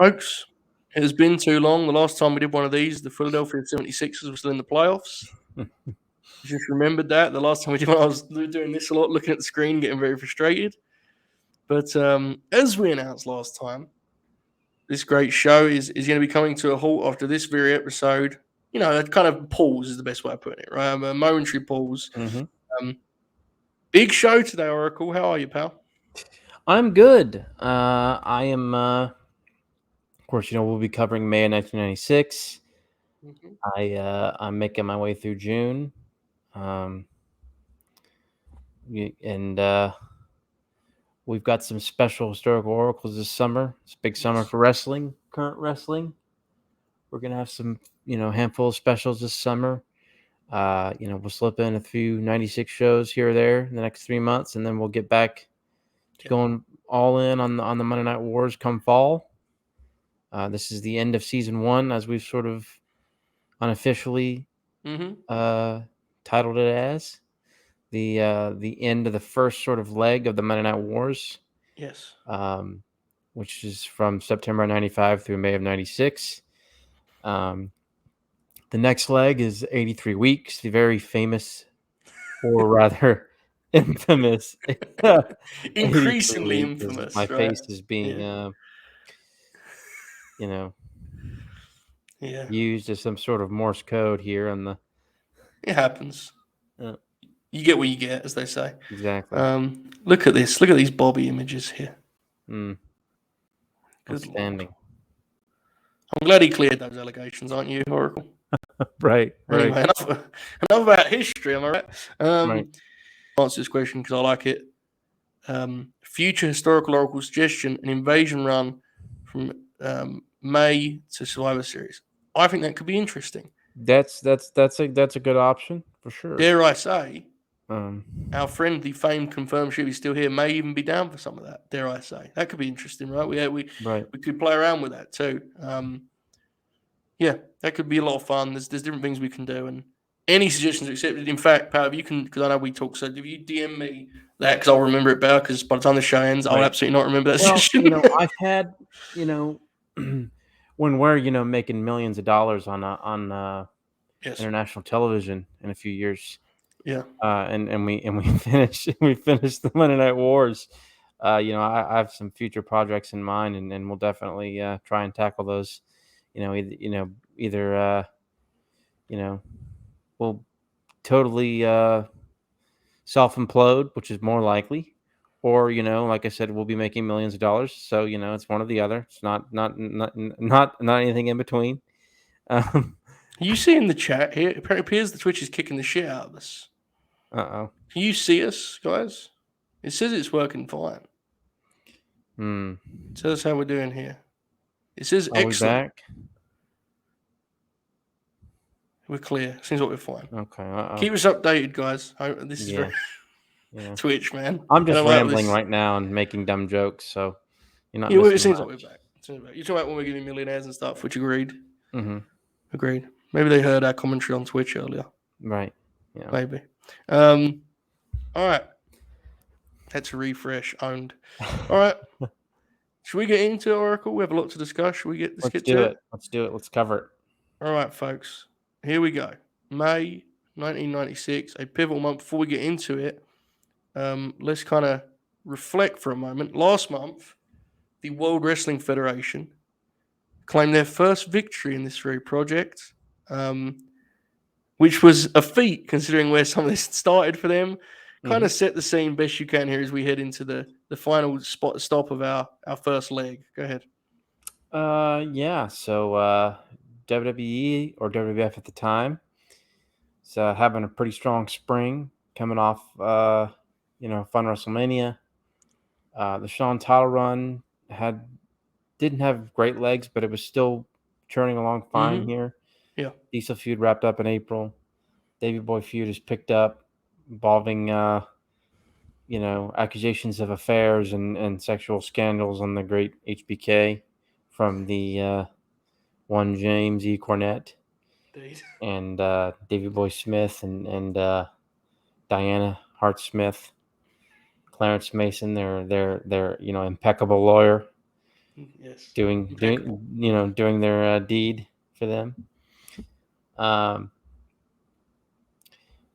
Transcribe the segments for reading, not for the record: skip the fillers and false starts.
Folks, it has been too long. The last time we did one of these, the Philadelphia 76ers were still in the playoffs. Just remembered that. The last time we did one, I was doing this a lot, looking at the screen, getting very frustrated. But as we announced last time, this great show is going to be coming to a halt after this very episode. You know, a kind of pause is the best way of putting it, right? A momentary pause. Big show today, Oracle. How are you, pal? I'm good. I am, of course, we'll be covering May of 1996. I'm making my way through June. We've got some special historical oracles this summer. It's a big summer for wrestling, current wrestling. We're going to have some, handful of specials this summer. We'll slip in a few 96 shows here or there in the next 3 months, and then we'll get back to going all in on the Monday Night Wars come fall. This is the end of season 1, as we've sort of unofficially titled it as. The end of the first sort of leg of the Monday Night Wars. Yes. Which is from September 95 through May of 96. The next leg is 83 weeks, the very famous, or rather infamous. Increasingly infamous. My face is being, used as some sort of Morse code here. It happens. You get what you get, as they say. Exactly. Look at this. Look at these Bobby images here. Outstanding. I'm glad he cleared those allegations, aren't you, Oracle? Right. Anyway, enough about history, am I right? Right. Answer this question because I like it. Future historical oracle suggestion: an invasion run from May to Survivor Series. I think that could be interesting. That's a good option for sure. Dare I say, our friend, the famed confirmed ship, is still here. May even be down for some of that. Dare I say, that could be interesting, right? We could play around with that too. That could be a lot of fun. There's different things we can do, and any suggestions are accepted. In fact, Pat, if you can, because I know we talk, so if you DM me that, because I'll remember it better, because by the time the show ends, I'll absolutely not remember that suggestion. I've had, when we're, making millions of dollars on international television in a few years. Yeah. And we finished the Monday Night Wars. I have some future projects in mind, and we'll definitely try and tackle those. Either we'll totally self-implode, which is more likely, or like I said, we'll be making millions of dollars. So it's one or the other. It's not anything in between. You see in the chat here, it appears the Twitch is kicking the shit out of us. Uh-oh. Can you see us, guys? It says it's working fine. Tell us how we're doing here. It says excellent. We're clear. Seems like we're fine. Okay. Keep us updated, guys. This is very Twitch, man. I'm just rambling right now and making dumb jokes, so you're not. It seems like we're back. You're talking about when we're getting millionaires and stuff, which agreed. Agreed. Maybe they heard our commentary on Twitch earlier. Right. Yeah. Maybe. All right. That's a refresh owned. All right. Should we get into it, Oracle? We have a lot to discuss. Should we get to it? Let's do it. Let's cover it. All right, folks. Here we go. May 1996, a pivotal month. Before we get into it, let's kind of reflect for a moment. Last month, the World Wrestling Federation claimed their first victory in this very project, which was a feat considering where some of this started for them. Kind of set the scene best you can here as we head into the final stop of our first leg. Go ahead. So WWE or WWF at the time is having a pretty strong spring coming off, fun WrestleMania. The Shawn title run didn't have great legs, but it was still churning along fine here. Yeah. Diesel feud wrapped up in April. Davey Boy feud is picked up, involving accusations of affairs and sexual scandals on the great HBK from the one James E. Cornette and Davey Boy Smith and Diana Hart Smith, Clarence Mason, their impeccable lawyer. Yes. doing their deed for them.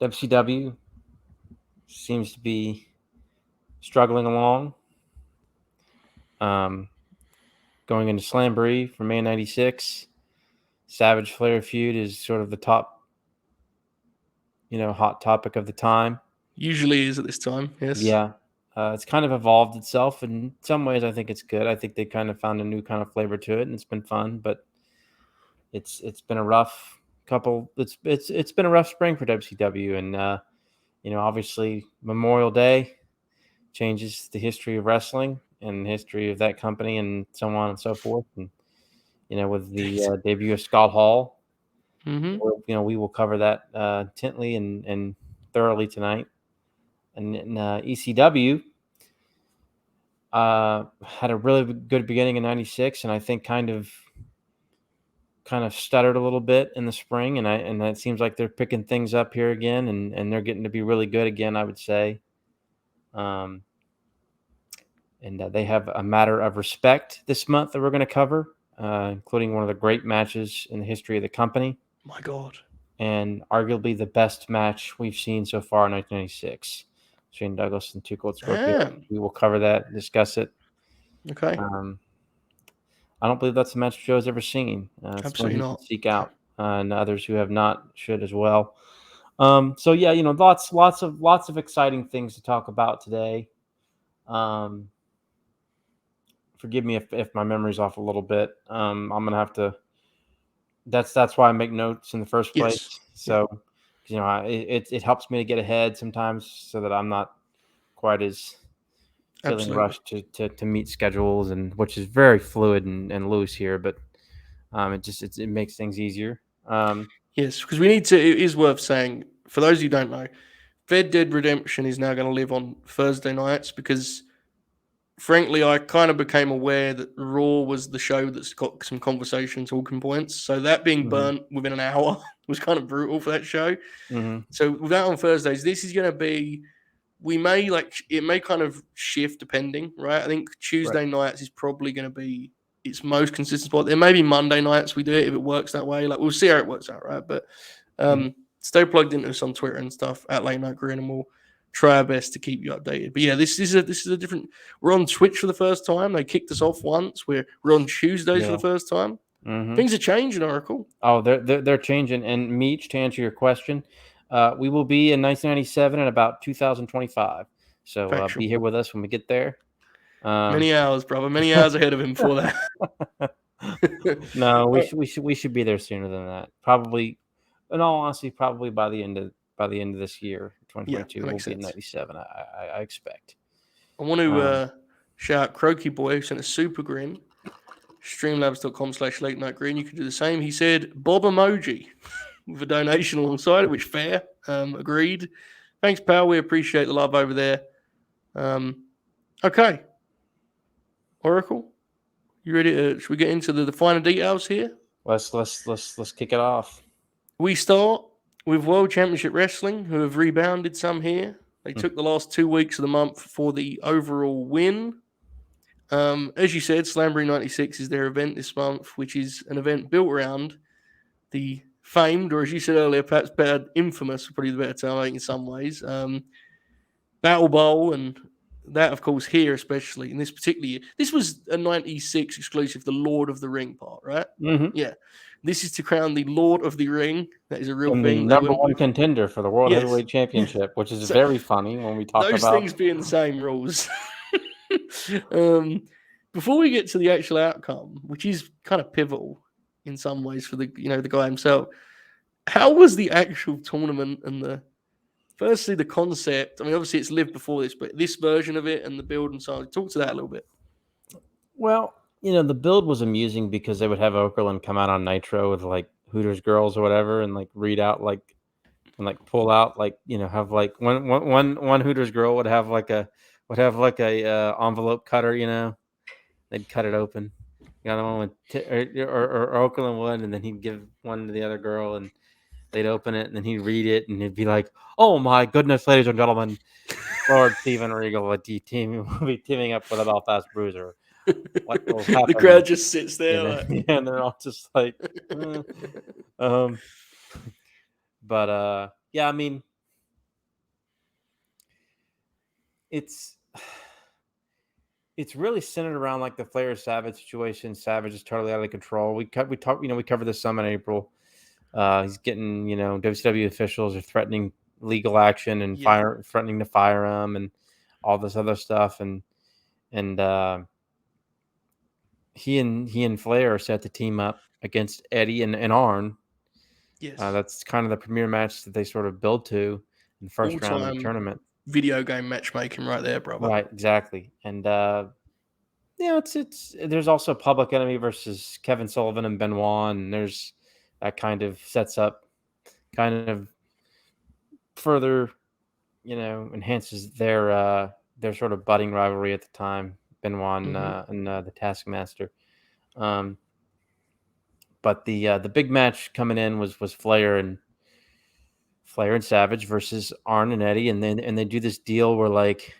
WCW seems to be struggling along. Going into Slamboree for May 96, Savage Flair feud is sort of the top, hot topic of the time. Usually is at this time. Yes. Yeah. It's kind of evolved itself. In some ways, I think it's good. I think they kind of found a new kind of flavor to it, and it's been fun. But it's been a rough couple. It's been a rough spring for WCW, and obviously Memorial Day changes the history of wrestling and the history of that company, and so on and so forth. And with the debut of Scott Hall, we will cover that intently and thoroughly tonight. And ECW had a really good beginning in '96, and I think kind of stuttered a little bit in the spring, and it seems like they're picking things up here again, and they're getting to be really good again, I would say. And they have a Matter of Respect this month that we're going to cover, including one of the great matches in the history of the company. My God. And arguably the best match we've seen so far in 1996. Shane Douglas and Two Cold Scorpio. Damn. We will cover that, discuss it. Okay. I don't believe that's a match Joe's ever seen. Absolutely not. Seek out, and others who have not should as well. So yeah, lots of exciting things to talk about today. Forgive me if my memory's off a little bit. I'm gonna have to. That's why I make notes in the first place. Yes. So, it helps me to get ahead sometimes, so that I'm not quite as feeling rushed to meet schedules, and which is very fluid and loose here. But it makes things easier. Yes, because it is worth saying, for those who don't know, Fed Dead Redemption is now going to live on Thursday nights because, frankly, I kind of became aware that Raw was the show that's got some conversation talking points. So that being burnt within an hour was kind of brutal for that show. Mm-hmm. So with that on Thursdays, this is going to be, it may kind of shift depending, right? I think Tuesday nights is probably going to be its most consistent spot. There may be Monday nights we do it if it works that way. Like, we'll see how it works out, right? But stay plugged into us on Twitter and stuff at Late Night Green, and we'll try our best to keep you updated. But yeah, this is a different. We're on Twitch for the first time. They kicked us off once. We're on Tuesdays for the first time. Things are changing, Oracle. Oh, they're changing. And Meech, to answer your question, we will be in 1997 and about 2025. So be here with us when we get there. Many hours, brother. Many hours ahead of him for that. No, we should be there sooner than that. Probably, in all honesty, probably by the end of this year, 2022, we'll be in 97. I expect. I want to shout out Croaky Boy, who sent a super grin. Streamlabs.com/late night green. You can do the same. He said Bob emoji with a donation alongside it, which fair. Agreed. Thanks, pal. We appreciate the love over there. Okay. Oracle, you ready should we get into the finer details here? Let's kick it off. We start with World Championship Wrestling, who have rebounded some here. They took the last 2 weeks of the month for the overall win. As you said, Slamboree 96 is their event this month, which is an event built around the famed, or as you said earlier, perhaps better, infamous, probably the better term, I think, in some ways, Battle Bowl, and that, of course, here especially, in this particular year. This was a 96 exclusive, the Lord of the Ring part, right? Mm-hmm. Yeah. This is to crown the Lord of the Ring. That is a real thing. The number one contender for the World Heavyweight Championship, which is very funny when we talk those about... Those things being the same rules. Before we get to the actual outcome, which is kind of pivotal in some ways for the guy himself, how was the actual tournament and firstly the concept? I mean, obviously it's lived before this, but this version of it and the build and so on. Talk to that a little bit. Well, the build was amusing because they would have Okerlund come out on Nitro with like Hooters girls or whatever, and like read out and pull out have like one Hooters girl would have like a envelope cutter, they'd cut it open. The other one would or Okerlund would, and then he'd give one to the other girl, and they'd open it, and then he'd read it, and he'd be like, "Oh my goodness, ladies and gentlemen, Lord Steven Regal will be teaming up with a Belfast Bruiser." what will The happen. crowd just sits there. And, Like... and they're all just like, um, but yeah, I mean, it's really centered around like the Flair Savage situation. Savage is totally out of control. We covered this some in April. He's getting, WCW officials are threatening legal action and Yeah. threatening to fire him and all this other stuff. And he and Flair are set to team up against Eddie and Arn. Yes. That's kind of the premier match that they sort of build to in the first round of the tournament. Video game matchmaking right there, brother. Right, exactly. And it's there's also Public Enemy versus Kevin Sullivan and Benoit, and there's that kind of sets up, kind of further, enhances their sort of budding rivalry at the time, Benoit and the Taskmaster. But the big match coming in was Flair and Savage versus Arn and Eddie, and they do this deal where like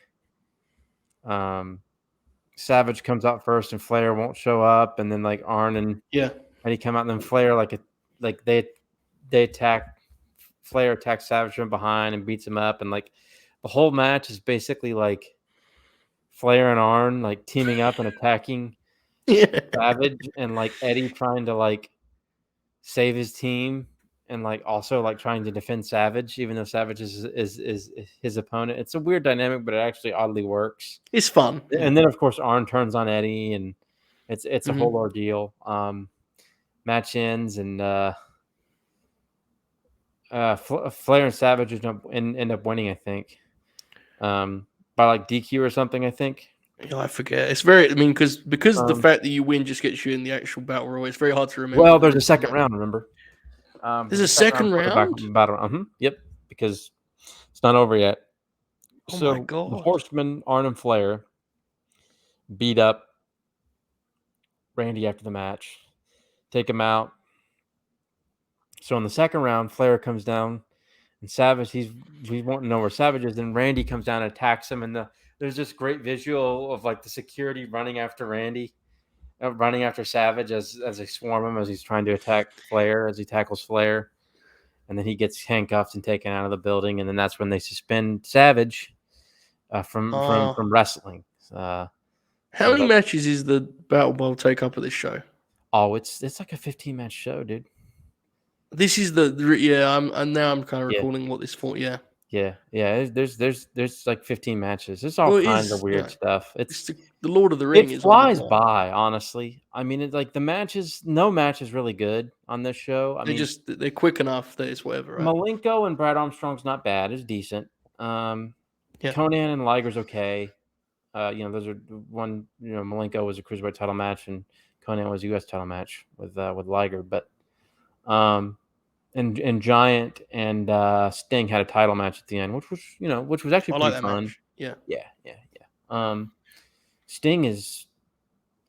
Savage comes out first and Flair won't show up, and then like Arn and Eddie come out, and then Flair they attack. Flair attacks Savage from behind and beats him up, and like the whole match is basically like Flair and Arn like teaming up and attacking Savage, and like Eddie trying to like save his team, and like also like trying to defend Savage, even though Savage is his opponent. It's a weird dynamic, but it actually oddly works. It's fun. And then of course Arn turns on Eddie, and it's a whole ordeal. Match ends, and Flair and Savage end up winning, I think, by like DQ or something, I think. Yeah, I forget. It's very, because the fact that you win just gets you in the actual battle royal. It's very hard to remember. Well, there's a second round, remember? There's a second round? Yep, because it's not over yet. Oh So my God. The Horsemen, Arn and Flair, beat up Randy after the match, take him out. So in the second round, Flair comes down, and Savage, he's wanting to know where Savage is, and Randy comes down and attacks him, and there's this great visual of like the security running after Randy, running after Savage as they swarm him as he's trying to attack Flair, as he tackles Flair, and then he gets handcuffed and taken out of the building, and then that's when they suspend Savage from wrestling. How many matches is the Battle Bowl take up at this show? Oh, it's like a 15-match show, dude. This is I'm kind of recalling what this for. Yeah. There's like 15 matches. There's all kinds of weird stuff. It's the Lord of the Rings. It flies by, honestly. I mean, it's like no match is really good on this show. They're quick enough that it's whatever. Right? Malenko and Brad Armstrong's not bad. It's decent. Conan and Liger's okay. Those are one. Malenko was a cruiserweight title match, and Conan was a U.S. title match with Liger. But and Giant and Sting had a title match at the end, which was actually pretty fun. Match. Yeah. Sting is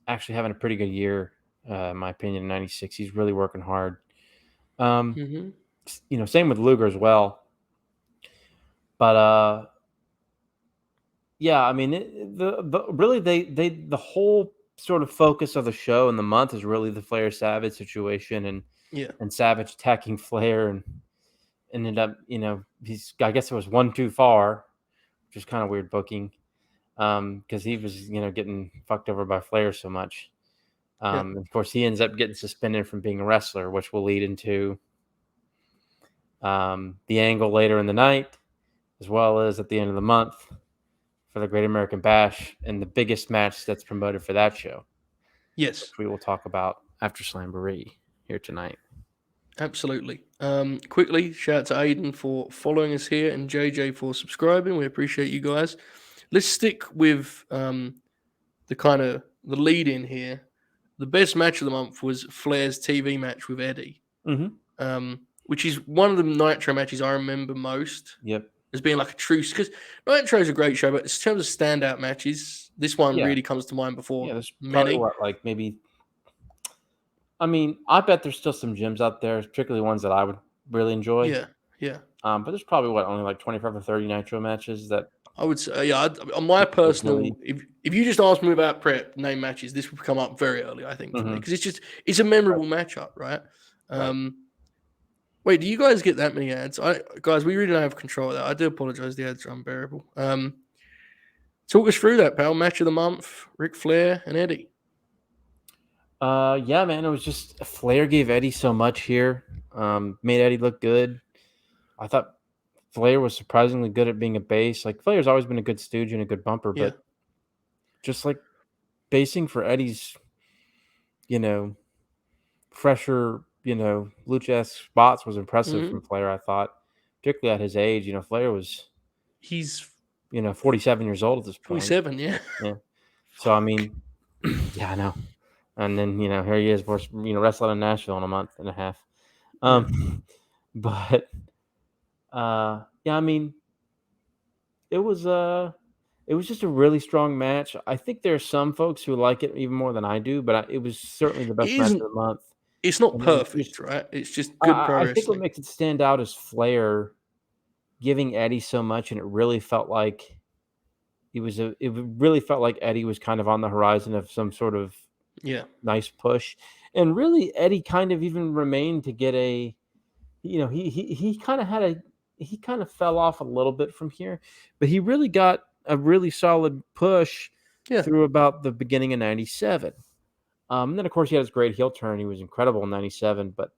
actually having a pretty good year, in my opinion. In '96, he's really working hard. Same with Luger as well. But I mean, the whole sort of focus of the show and the month is really the Flair Savage situation, and Savage attacking Flair, and ended up, I guess it was one too far, which is kind of weird booking, because he was, getting fucked over by Flair so much. Of course, he ends up getting suspended from being a wrestler, which will lead into the angle later in the night, as well as at the end of the month for the Great American Bash, and the biggest match that's promoted for that show. Yes. Which we will talk about after Slamboree here tonight. Absolutely. Quickly, shout out to Aiden for following us here and JJ for subscribing. We appreciate you guys. Let's stick with the lead in here. The best match of the month was Flair's TV match with Eddie, which is one of the Nitro matches I remember most. Yep. As being like a truce, because Nitro is a great show, but in terms of standout matches, this one really comes to mind before. Yeah, there's many. Probably maybe. I mean, I bet there's still some gems out there, particularly ones that I would really enjoy. Yeah. But there's probably only like 25 or 30 Nitro matches that I would say, yeah. On my personal, if you just ask me about prep name matches, this would come up very early. I think for me because it's a memorable matchup, right? Right. Wait, do you guys get that many ads? Guys, we really don't have control of that. I do apologize. The ads are unbearable. Talk us through that, pal. Match of the month: Ric Flair and Eddie. Yeah, man. It was just Flair gave Eddie so much here. Made Eddie look good. I thought Flair was surprisingly good at being a base. Like Flair's always been a good stooge and a good bumper, Yeah. but just like basing for Eddie's, fresher, lucha-esque spots was impressive from Flair. I thought, particularly at his age. Flair was He's 47 years old at this point. 27, yeah. Yeah. So I mean, yeah, I know. And then here he is, wrestling in Nashville in a month and a half. But yeah, I mean, it was just a really strong match. I think there are some folks who like it even more than I do, but it was certainly the best match of the month. It's not And perfect, right? It's just good pro wrestling. I think what makes it stand out is Flair giving Eddie so much, and it really felt like it really felt like Eddie was kind of on the horizon of some sort of nice push. And really Eddie kind of even remained to get he kind of fell off a little bit from here, but he really got a really solid push through about the beginning of 97. And then of course he had his great heel turn. He was incredible in 97, but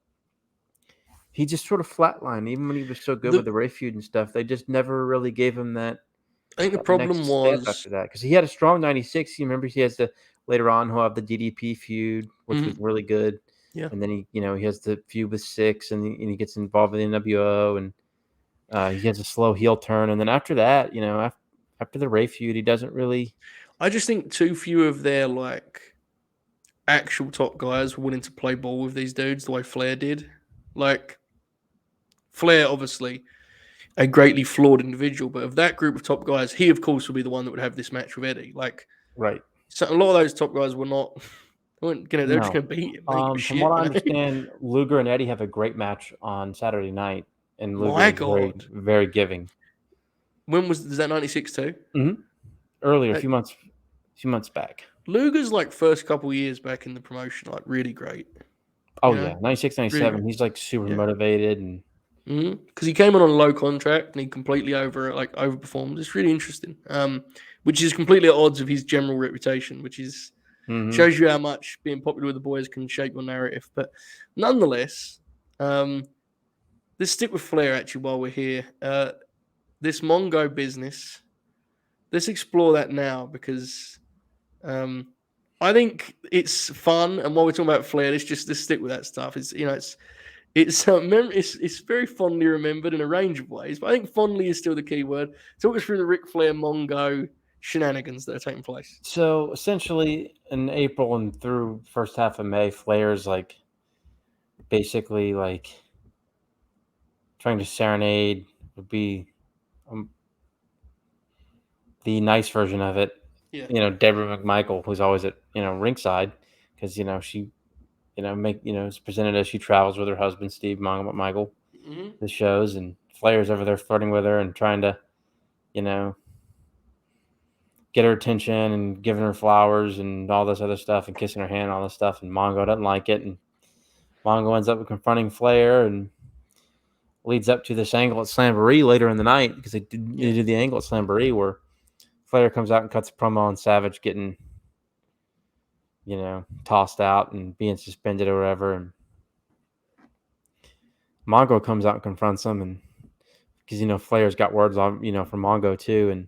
he just sort of flatlined. Even when he was so good with the Ray feud and stuff, they just never really gave him that. I think the problem was after that, because he had a strong 96. You remember he has later on he'll have the DDP feud, which was really good. Yeah. And then he has the feud with Six, and he gets involved with the NWO, and he has a slow heel turn. And then after that, after the Ray feud, he doesn't really. I just think too few of their actual top guys were willing to play ball with these dudes the way Flair did. Like Flair, obviously, a greatly flawed individual, but of that group of top guys, he of course would be the one that would have this match with Eddie. Right. So a lot of those top guys were not. They're just gonna beat him. From what I understand, Luger and Eddie have a great match on Saturday night, and Luger is very, very giving. When was that 96 too? Earlier, a few months back. Luger's first couple years back in the promotion, really great. Oh yeah, 96, 97. Really, he's super motivated and. Because he came on a low contract and he completely overperformed. It's really interesting. Which is completely at odds of his general reputation, which is shows you how much being popular with the boys can shape your narrative. But nonetheless, let's stick with Flair actually while we're here. This Mongo business, let's explore that now because I think it's fun. And while we're talking about Flair, let's stick with that stuff. It's very fondly remembered in a range of ways, but I think fondly is still the key word. Talk us through the Ric Flair Mongo shenanigans that are taking place. So essentially, in April and through first half of May, Flair's basically trying to serenade would be the nice version of it. Yeah. Deborah McMichael, who's always at ringside, because she. It's presented as she travels with her husband, Steve McMichael, the shows, and Flair's over there flirting with her and trying to, get her attention and giving her flowers and all this other stuff and kissing her hand and all this stuff. And Mongo doesn't like it. And Mongo ends up confronting Flair and leads up to this angle at Slamboree later in the night, because they did the angle at Slamboree where Flair comes out and cuts a promo on Savage getting tossed out and being suspended or whatever. And Mongo comes out and confronts him, and because, Flair's got words on, from Mongo too. And,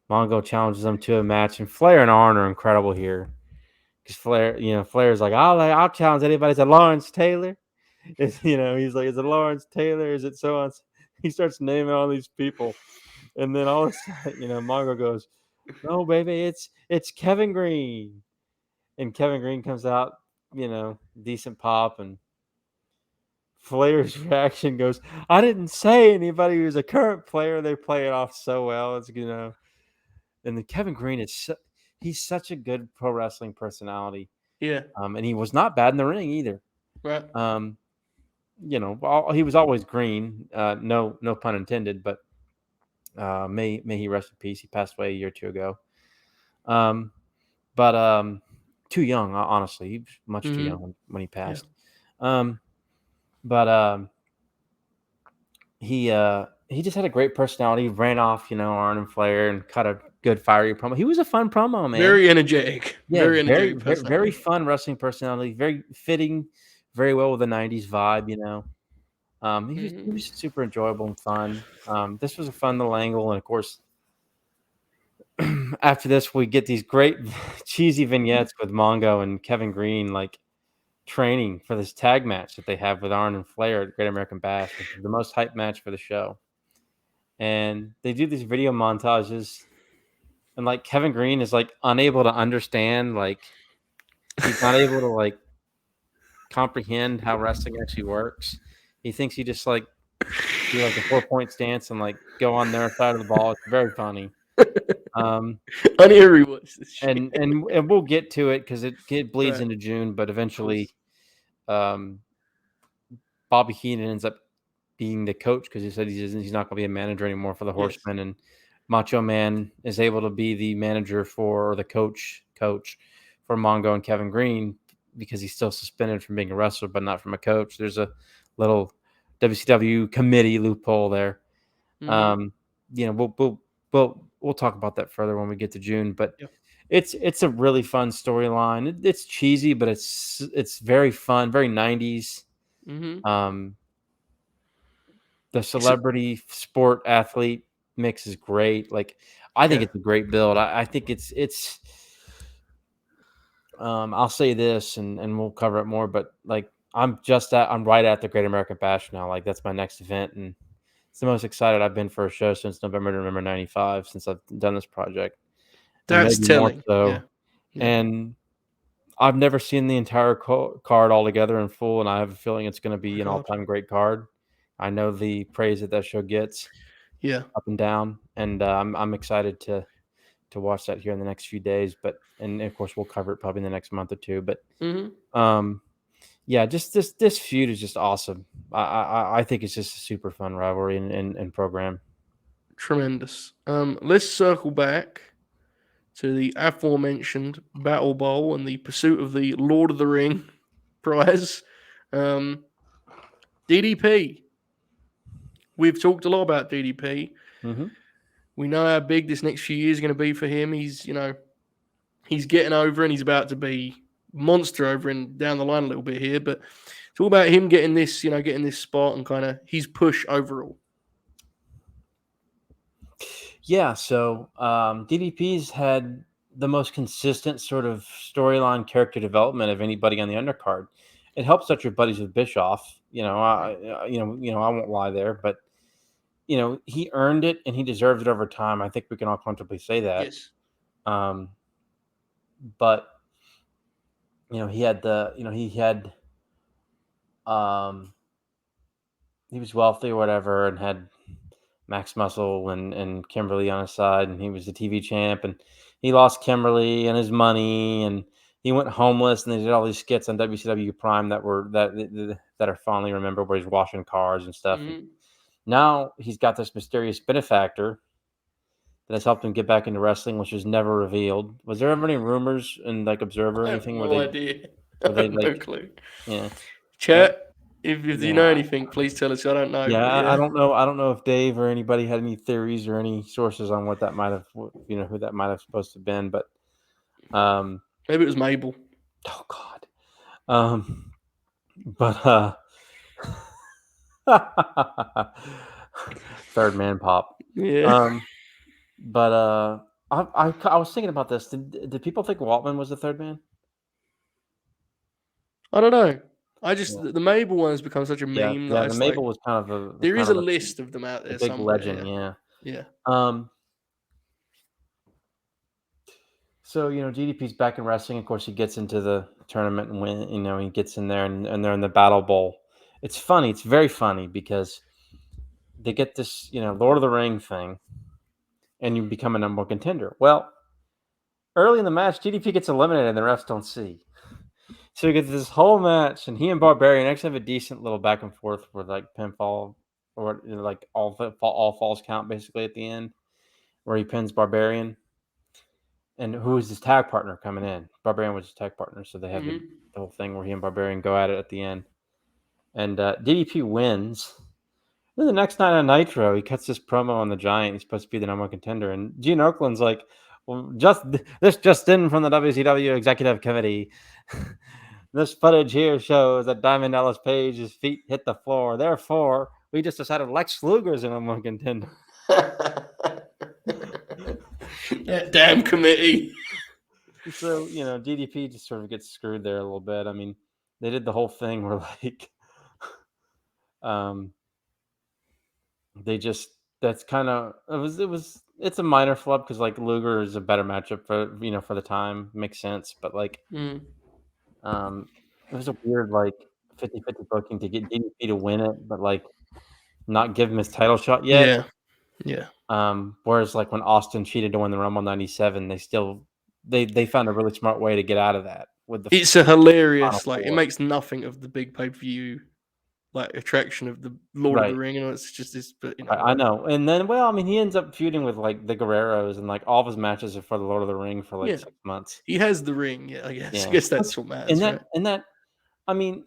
Mongo challenges him to a match, and Flair and Arn are incredible here. Because Flair's like, I'll challenge anybody. Is it Lawrence Taylor? He's like, is it Lawrence Taylor? Is it so on? He starts naming all these people. And then all of a sudden, Mongo goes, no, baby, it's Kevin Green. And Kevin Green comes out, decent pop, and Flair's reaction goes, I didn't say anybody who's a current player. They play it off so well. It's, and then Kevin Green he's such a good pro wrestling personality. Yeah. And he was not bad in the ring either. Right. he was always green. No pun intended, but may he rest in peace. He passed away a year or two ago. But too young, honestly. He was much too young when he passed. Yeah. But he just had a great personality. He ran off, Arn and Flair, and cut a good fiery promo. He was a fun promo, man. Very energetic. Yeah, Very very, energetic very, very personality. fun wrestling personality. Very fitting, very well with the '90s vibe. He was super enjoyable and fun. This was a fun little angle, and of course, after this, we get these great cheesy vignettes with Mongo and Kevin Green, like training for this tag match that they have with Arn and Flair at Great American Bash, which is the most hyped match for the show. And they do these video montages, and like Kevin Green is like unable to understand, like he's not able to like comprehend how wrestling actually works. He thinks he just like do like a 4-point stance and like go on their side of the ball. It's very funny. I need to rewatch this shit. And we'll get to it because it bleeds Right. into June, but eventually, Bobby Heenan ends up being the coach because he said he's not going to be a manager anymore for the Horsemen, and Macho Man is able to be the manager or the coach for Mongo and Kevin Green because he's still suspended from being a wrestler, but not from a coach. There's a little WCW committee loophole there. We'll talk about that further when we get to June, but it's a really fun storyline. It's cheesy, but it's very fun, very 90s. The celebrity sport athlete mix is great. Like, I think it's a great build. I think it's I'll say this and we'll cover it more, but like I'm right at the Great American Bash now. Like, that's my next event, and it's the most excited I've been for a show since November 95, since I've done this project. That's telling. So. Yeah. And I've never seen the entire card all together in full, and I have a feeling it's going to be an all-time great card. I know the praise that show gets, up and down, and I'm excited to watch that here in the next few days. And of course we'll cover it probably in the next month or two. But just this feud is just awesome. I think it's just a super fun rivalry and program. Tremendous. Let's circle back to the aforementioned Battle Bowl and the pursuit of the Lord of the Ring prize. DDP. We've talked a lot about DDP. We know how big this next few years are going to be for him. He's getting over, and he's about to be monster over and down the line a little bit here. But it's all about him getting this spot and kind of his push overall. Yeah, so DDP's had the most consistent sort of storyline character development of anybody on the undercard. It helps that you're buddies with Bischoff. I won't lie there, but he earned it and he deserved it over time. I think we can all comfortably say that. Yes. But he had he was wealthy or whatever, and had Max Muscle and Kimberly on his side, and he was the TV champ, and he lost Kimberly and his money, and he went homeless, and they did all these skits on WCW Prime that are fondly remembered, where he's washing cars and stuff. And now he's got this mysterious benefactor that has helped him get back into wrestling, which was never revealed. Was there ever any rumors in like Observer or anything? I have no idea. No clue. Yeah. Chat. If you know anything, please tell us. I don't know. Yeah, I don't know. I don't know if Dave or anybody had any theories or any sources on what that might have, who that might have supposed to have been. But maybe it was Mabel. Oh God. Third man pop. Yeah. But I was thinking about this. Did people think Waltman was the third man? I don't know. The Mabel one has become such a meme. Yeah, the Mabel was kind of there is a list of them out there. Big legend, yeah. So DDP's back in wrestling. Of course, he gets into the tournament and win. He gets in there, and they're in the Battle Bowl. It's funny. It's very funny because they get this Lord of the Ring thing, and you become a number one contender. Well, early in the match, DDP gets eliminated, and the refs don't see. So we get this whole match, and he and Barbarian actually have a decent little back and forth with like pinfall or like all falls count basically at the end, where he pins Barbarian, and who is his tag partner coming in? Barbarian was his tag partner, so they have the whole thing where he and Barbarian go at it at the end, and DDP wins. Then the next night on Nitro, he cuts this promo on the Giant. He's supposed to be the number one contender, and Gene Okerlund's like, "Well, this just in from the WCW Executive Committee. This footage here shows that Diamond Dallas Page's feet hit the floor. Therefore, we just decided Lex Luger is the number one contender." That damn committee. So DDP just sort of gets screwed there a little bit. I mean, they did the whole thing where like, they just that's kind of it's a minor flub because like Luger is a better matchup for the time, makes sense, but like it was a weird like 50-50 booking to get DDP to win it, but like not give him his title shot yet. Yeah. Whereas like when Austin cheated to win the Rumble '97, they found a really smart way to get out of that with the. It's a hilarious, Final like it Four. makes nothing of the big pay-per-view like attraction of the Lord of the Right. Ring, and it's just this, but I know. And then, well, I mean, he ends up feuding with like the Guerreros, and like all of his matches are for the Lord of the Ring for like Yeah. 6 months. he has the ring. Yeah, I guess. Yeah. I guess that's what matters, right? And that, I mean,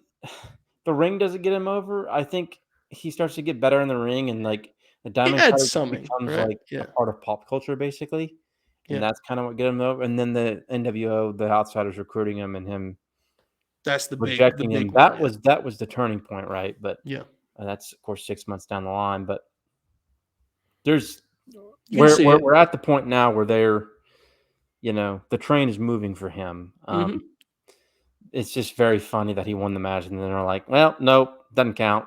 the ring doesn't get him over. I think he starts to get better in the ring, and like the It Diamond adds Cutter something, becomes right? like a Yeah, part of pop culture, basically. And yeah. that's kind of what get him over. And then the NWO, the Outsiders recruiting him and him That's the rejecting him. big one. Yeah. That was the turning point, right? But Yeah. that's of course 6 months down the line. But there's You can see it. we're at the point now where they're, the train is moving for him. It's just very funny that he won the match, and then they're like, "Well, nope, doesn't count."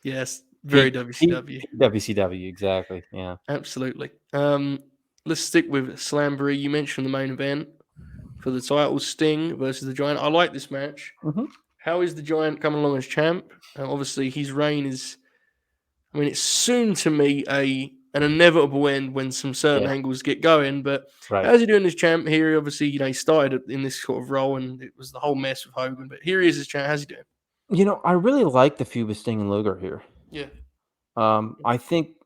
Yes, very WCW. WCW, exactly. Yeah. Absolutely. Let's stick with Slamboree. You mentioned the main event for the title, Sting versus the Giant. I like this match. Mhm. How is the Giant coming along as champ? Obviously, his reign is. I mean, it's soon to me an inevitable end when some certain Yeah. angles get going. But Right. how's he doing as champ here? Obviously, he started in this sort of role, and it was the whole mess with Hogan. But here he is as champ. How's he doing? I really like the feud with Sting and Luger here. Yeah. I think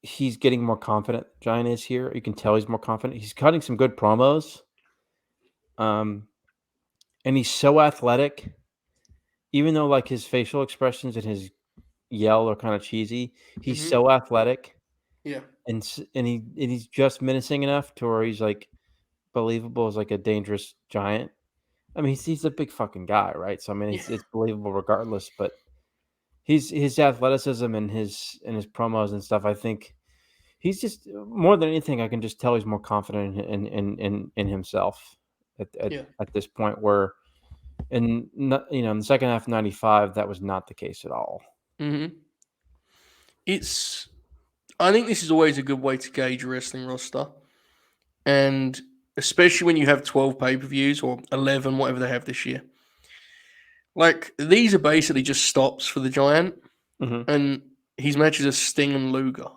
he's getting more confident. Giant is here. You can tell he's more confident. He's cutting some good promos. And he's so athletic. Even though like his facial expressions and his yell are kind of cheesy, he's so athletic. Yeah. And he's just menacing enough to where he's like believable as like a dangerous giant. I mean, he's a big fucking guy, right? So I mean, it's believable regardless. But his athleticism and his promos and stuff, I think he's just more than anything. I can just tell he's more confident in himself at this point. Where in the second half of '95, that was not the case at all. I think this is always a good way to gauge a wrestling roster, and especially when you have 12 pay-per-views or 11, whatever they have this year. Like, these are basically just stops for the Giant, and his matches are Sting and Luger.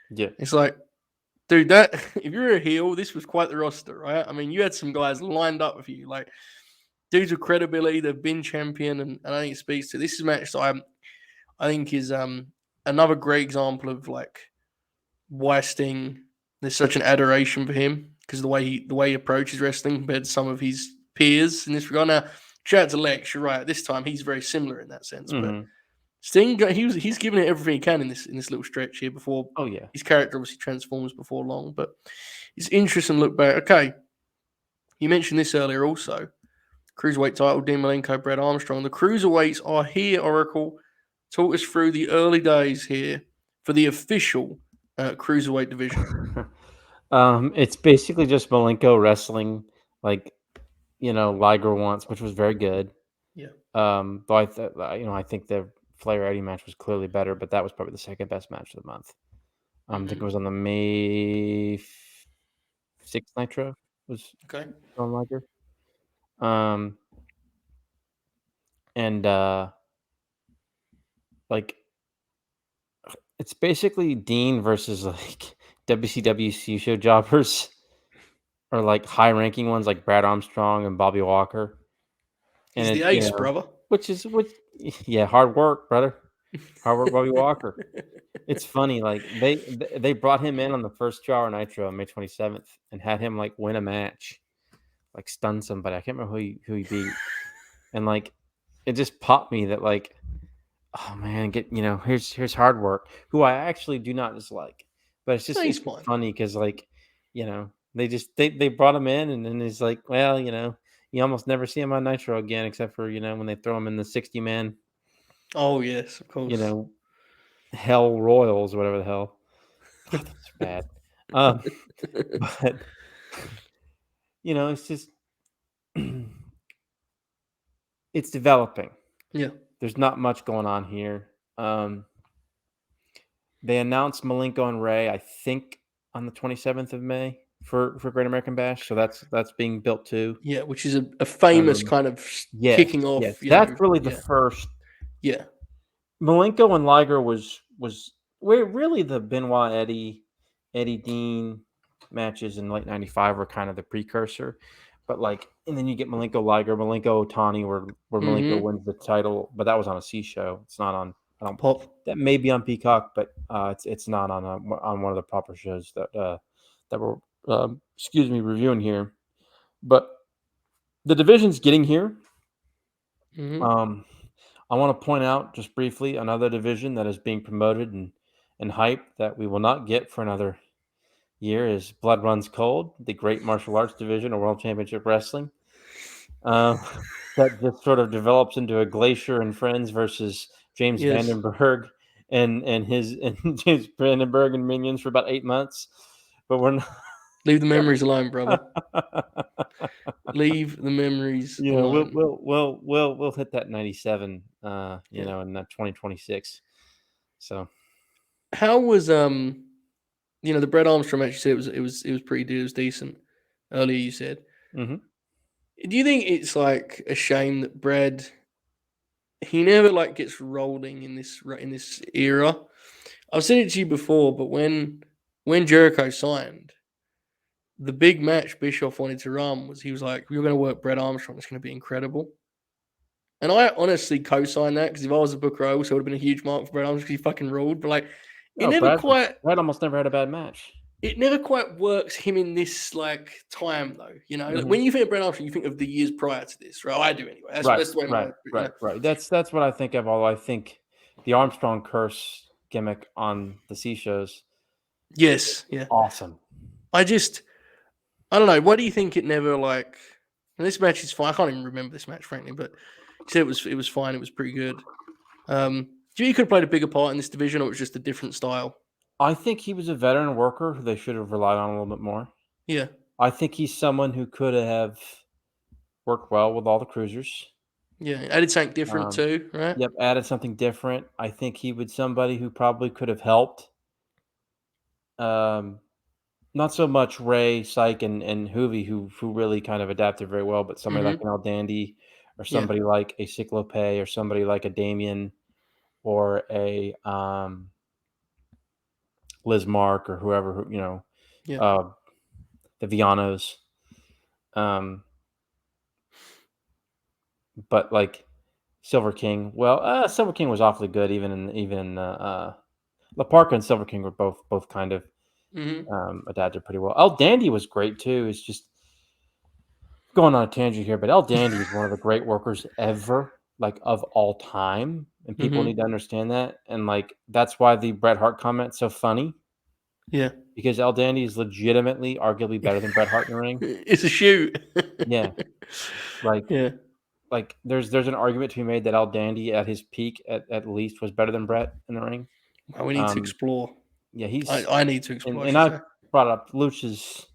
Yeah. It's like, dude, that if you're a heel, this was quite the roster, right? I mean, you had some guys lined up with you, like dudes with credibility. They've been champion, and I think it speaks to this is a match that I think is another great example of like why Sting there's such an adoration for him because the way he approaches wrestling compared to some of his peers in this regard. Now, shout out to Lex, you're right. This time he's very similar in that sense, but Sting he's given it everything he can in this little stretch here before. Oh yeah, his character obviously transforms before long, but it's interesting to look back. Okay, you mentioned this earlier also. Cruiserweight title, Dean Malenko, Brad Armstrong. The cruiserweights are here, Oracle. Talk us through the early days here for the official cruiserweight division. It's basically just Malenko wrestling like Liger once, which was very good. Yeah. Though I think the Flair Eddie match was clearly better, but that was probably the second best match of the month. I think it was on the May 6th Nitro. Was okay on Liger. And like it's basically Dean versus like WCW show jobbers or like high ranking ones like Brad Armstrong and Bobby Walker. And He's the it, ace, brother. which yeah, hard work, brother. Hard work, Bobby Walker. It's funny, like they brought him in on the first 2 Hour Nitro on May 27th and had him like win a match, like stun somebody. I can't remember who he beat, and like it just popped me that like, oh man, here's hard work, who I actually do not dislike, but it's He's just fine. funny because like they brought him in and then he's like, well, you almost never see him on Nitro again except for when they throw him in the 60-man Oh yes, of you course. know Hell Royals or whatever the hell. Oh, that's bad. But it's just it's developing. Yeah. There's not much going on here. They announced Malenko and Ray, I think, on the 27th of May for Great American Bash. So that's being built too. Yeah, which is a famous kind of Yes, kicking off. yes, that's really the Yeah. first. Yeah. Malenko and Liger was where really the Benoit Eddie Dean matches in late '95 were kind of the precursor, but and then you get Malenko Liger, Malenko Otani, where Malenko wins the title, but that was on a C show. It's not on. I don't. Pop. That may be on Peacock, but it's not on one of the proper shows that we're reviewing here. But the division's getting here. I want to point out just briefly another division that is being promoted and hyped that we will not get for another year is Blood Runs Cold, the Great Martial Arts Division of World Championship Wrestling. That just sort of develops into a Glacier and Friends versus James Vandenberg and James Vandenberg and Minions for about 8 months. But we're not. Leave the memories alone, brother. Leave the memories alone. We'll hit that 97, in 2026. So, how was the Brett Armstrong match? You said it was pretty good. It was decent. Earlier, you said. Mm-hmm. Do you think it's like a shame that Brad he never gets rolling in this era? I've said it to you before, but when Jericho signed, the big match Bischoff wanted to run he was like, we're going to work Brett Armstrong. It's going to be incredible. And I honestly co-signed that because if I was a booker, I also would have been a huge mark for Brett Armstrong because he fucking ruled. But Brad almost never had a bad match. It never quite works him in this time though. When you think of Brett Armstrong, you think of the years prior to this, right? I do anyway. That's the way right. That's what I think of. Although I think the Armstrong curse gimmick on the C shows, yes, yeah, awesome. I don't know. Why do you think it never and this match is fine. I can't even remember this match, frankly, but you said it was fine. It was pretty good. Do you could have played a bigger part in this division, or it was just a different style? I think he was a veteran worker who they should have relied on a little bit more. Yeah. I think he's someone who could have worked well with all the cruisers. Yeah, added something different too, right? Yep, added something different. I think he was somebody who probably could have helped. Not so much Ray, Syke, and Hoovy, who really kind of adapted very well, but somebody like an El Dandy, or somebody like a Cyclope, or somebody like a Damien, or a Liz Mark, or whoever, the Vianos. But Silver King, Silver King was awfully good. Even La Parka and Silver King were both kind of adapted pretty well. El Dandy was great too. It's just going on a tangent here, but El Dandy is one of the great workers ever, of all time, and people need to understand that. And that's why the Bret Hart comment's so funny. Yeah, because El Dandy is legitimately, arguably better than Bret Hart in the ring. It's a shoot. Yeah, there's an argument to be made that El Dandy at his peak at least was better than Bret in the ring. Well, we need to explore. Yeah, I need to explore. And I brought up Luch's.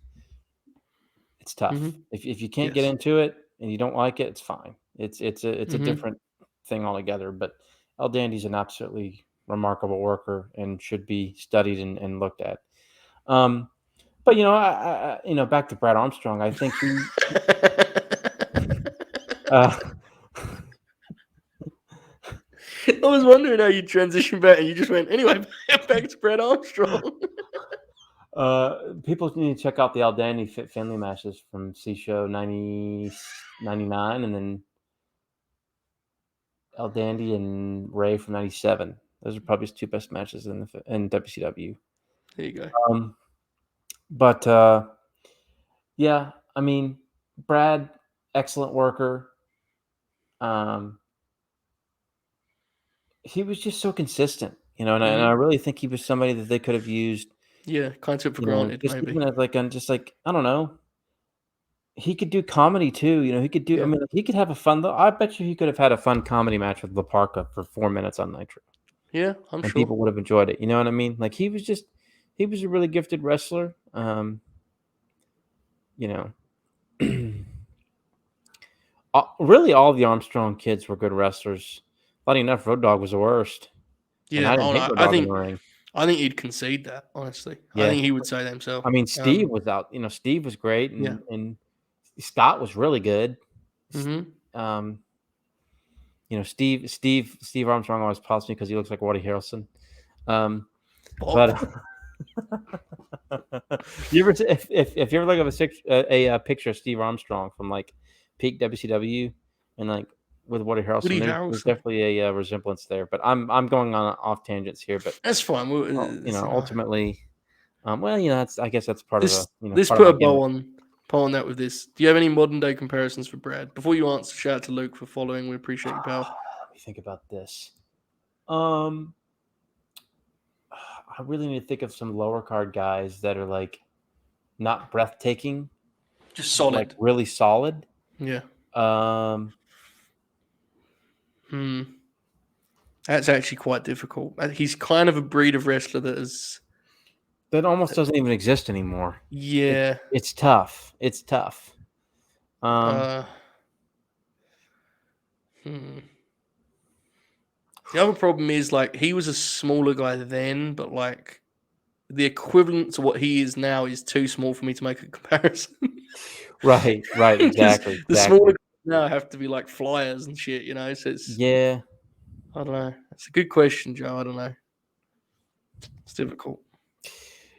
It's tough. If you can't get into it and you don't like it, it's fine. It's a different thing altogether. But El Dandy's an absolutely remarkable worker and should be studied and looked at. But I back to Brad Armstrong. I think he. I was wondering how you transitioned back, and you just went anyway. Back to Brad Armstrong. People need to check out the Aldani Fit Family matches from C Show 99, and then Aldani and Ray from 97. Those are probably his two best matches in WCW. There you go. But yeah, I mean, Brad, excellent worker. He was just so consistent, and I really think he was somebody that they could have used. Yeah, kind of took for granted, just maybe. even as I don't know. He could do comedy too, he could do. Yeah. I mean, he could have a fun. I bet you he could have had a fun comedy match with La Parka for 4 minutes on Nitro. Yeah, I'm And sure. people would have enjoyed it. You know what I mean? Like he was a really gifted wrestler. Really, all the Armstrong kids were good wrestlers. Funny enough, Road Dogg was the worst. And Yeah, I didn't hate Road Dogg in the ring. I think he'd concede that, honestly. Yeah. I think he would say that himself. I mean, Steve was out. Steve was great, and Scott was really good. Mm-hmm. Steve Armstrong always pops me because he looks like Woody Harrelson. But you ever if you ever look up a picture of Steve Armstrong from like peak WCW and like with Woody Harrelson, there's definitely a resemblance there. But I'm going on off tangents here, but that's fine. Ultimately, I guess that's part of the. Let's put a bow on that with this. Do you have any modern day comparisons for Brad? Before you answer, shout out to Luke for following. We appreciate you, pal. Let me think about this. I really need to think of some lower card guys that are like not breathtaking, just solid, like really solid. Yeah. That's actually quite difficult. He's kind of a breed of wrestler that almost doesn't even exist anymore. Yeah. It's tough. It's tough. The other problem is like he was a smaller guy then, but like the equivalent to what he is now is too small for me to make a comparison. Right, exactly. The smaller guys now have to be like flyers and shit, So it's I don't know. It's a good question, Joe. I don't know. It's difficult.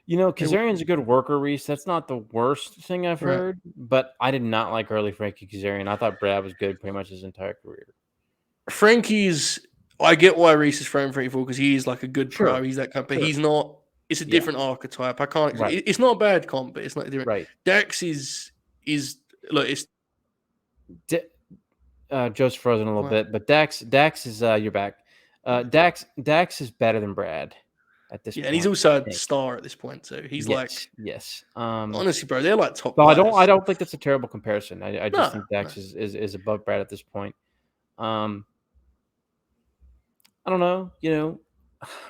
Kazarian's a good worker, Reese. That's not the worst thing I've heard, but I did not like early Frankie Kazarian. I thought Brad was good pretty much his entire career. I get why Reese is throwing Frankie for because he is like a good pro. He's that kind, but he's not. It's a different archetype. I can't. Right. It's not a bad comp, but it's not different. Right. Dax is look. It's Joe's frozen a little bit, but Dax is you're back. Dax is better than Brad at this point. And he's also a star at this point too. He's yes. Honestly, bro, they're like top. So I don't think that's a terrible comparison. I just think Dax is above Brad at this point. I don't know. I'm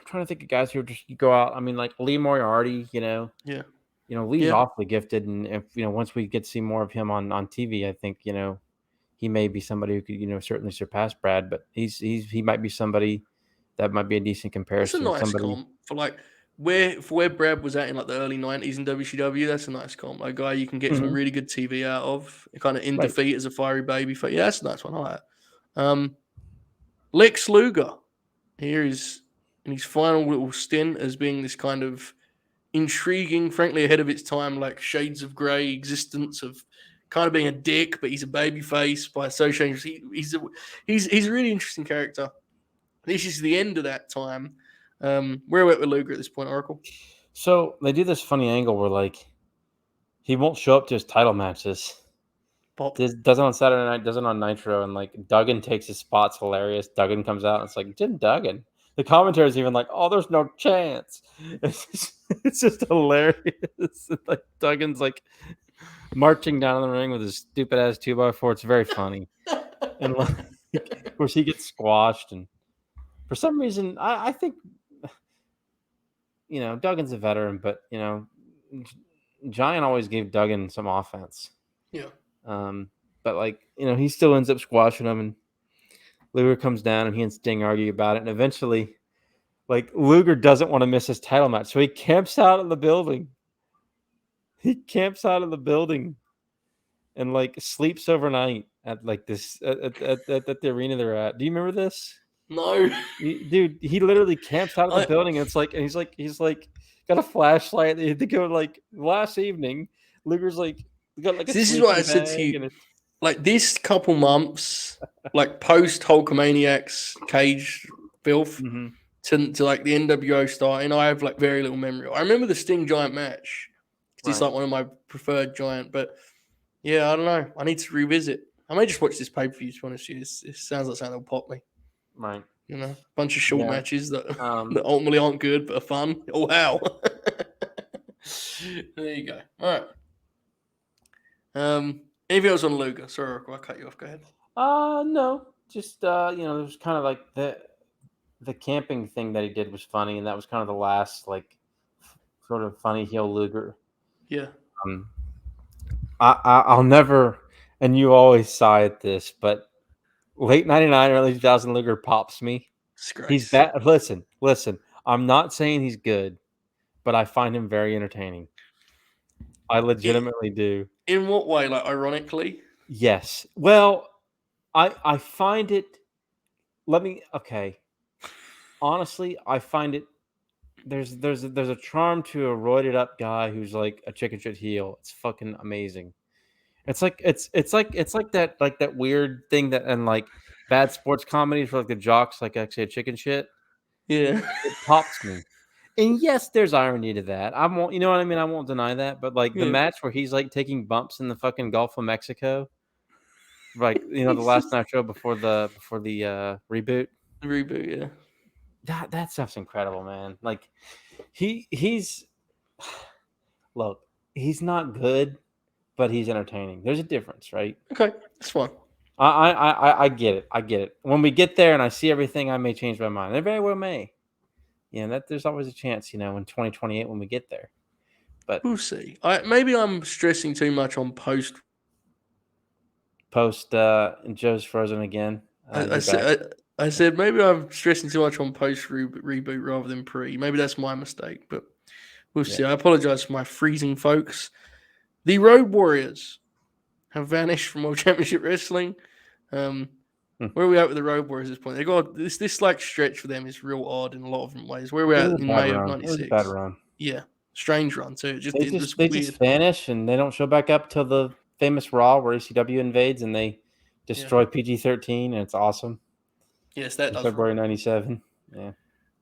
trying to think of guys who just go out. I mean, like Lee Moriarty. Yeah. Lee's awfully gifted, and if once we get to see more of him on TV, I think he may be somebody who could certainly surpass Brad. But he might be somebody that might be a decent comparison. That's a nice comp for like where Brad was at in like the early 90s in WCW. That's a nice comp. Like a guy you can get some really good TV out of, kind of in defeat as a fiery baby. Yeah, that's a nice one. I like that. Lex Luger here is in his final little stint as being this kind of intriguing, frankly ahead of its time, like shades of grey existence of kind of being a dick, but he's a baby face by association. He's a really interesting character. This is the end of that time. Where are we at with Luger at this point, Oracle? So they do this funny angle where like he won't show up to his title matches. Does it on Saturday night, does it on Nitro, and like Duggan takes his spot's hilarious. Duggan comes out and it's like, Jim Duggan. The commentary is even like, oh, there's no chance. It's just hilarious. Like Duggan's like marching down the ring with his stupid ass 2x4. It's very funny. And like, of course he gets squashed, and for some reason I think Duggan's a veteran, but Giant always gave Duggan some offense. Yeah. But like, he still ends up squashing him, and Luger comes down and he and Sting argue about it. And eventually, like, Luger doesn't want to miss his title match. So he camps out in the building. And like sleeps overnight at like this, at the arena they're at. Do you remember this? No. Dude, he literally camps out of the building, and it's like, and he's like, got a flashlight. They had to go like last evening. Luger's like got like a So this is what I sleeping said to bag you. and Like this couple months, like post Hulkamaniacs cage filth Mhm. to like the NWO starting, I have like very little memory. I remember the Sting Giant match. It's Right. like one of my preferred Giant, but yeah, I don't know. I need to revisit. I may just watch this pay per view. To be honest with you, it sounds like something that'll pop me. Right. You know, bunch of short Yeah. matches that Um, that ultimately aren't good but are fun. Oh wow! There you go. All right. Anything else on Luger? Sorry, Rocco, I cut you off. Go ahead. no, just there was kind of like the camping thing that he did was funny, and that was kind of the last like sort of funny heel Luger. Yeah. Um, I'll never, and you always sigh at this, but late '99, early 2000 Luger pops me. He's Disgrace. bad. Listen. I'm not saying he's good, but I find him very entertaining. I legitimately do. In what way? Like ironically? Yes. Well, I find it. Okay. Honestly, I find it. There's a charm to a roided up guy who's like a chicken shit heel. It's fucking amazing. It's like that weird thing that in like bad sports comedies where like the jocks like actually a chicken shit. Yeah. It pops me. And yes, there's irony to that. I won't, you know what I mean? I won't deny that. But like the Yeah. match where he's like taking bumps in the fucking Gulf of Mexico, like the He's last just Nitro before the reboot. the reboot, yeah. That stuff's incredible, man. Like he's look, he's not good, but he's entertaining. There's a difference, right? Okay, that's fine. I get it. I get it. When we get there and I see everything, I may change my mind. I very well may. That there's always a chance, in 2028 when we get there. But We'll see. Maybe I'm stressing too much on post. post Joe's frozen again. I, I You're back. said I said maybe I'm stressing too much on post reboot rather than pre. Maybe that's my mistake, but we'll Yeah. see. I apologize for my freezing, folks. The Road Warriors have vanished from World Championship Wrestling. Where are we at with the Road Warriors at this point? They got this like stretch for them is real odd in a lot of different ways. Where are we It was at a in bad May of run. It was a bad '96? run. Yeah, strange run too. They It was just weird. vanish and they don't show back up till the famous Raw where ECW invades and they destroy PG-13 and it's awesome. Yes, that In does February rule. '97. Yeah.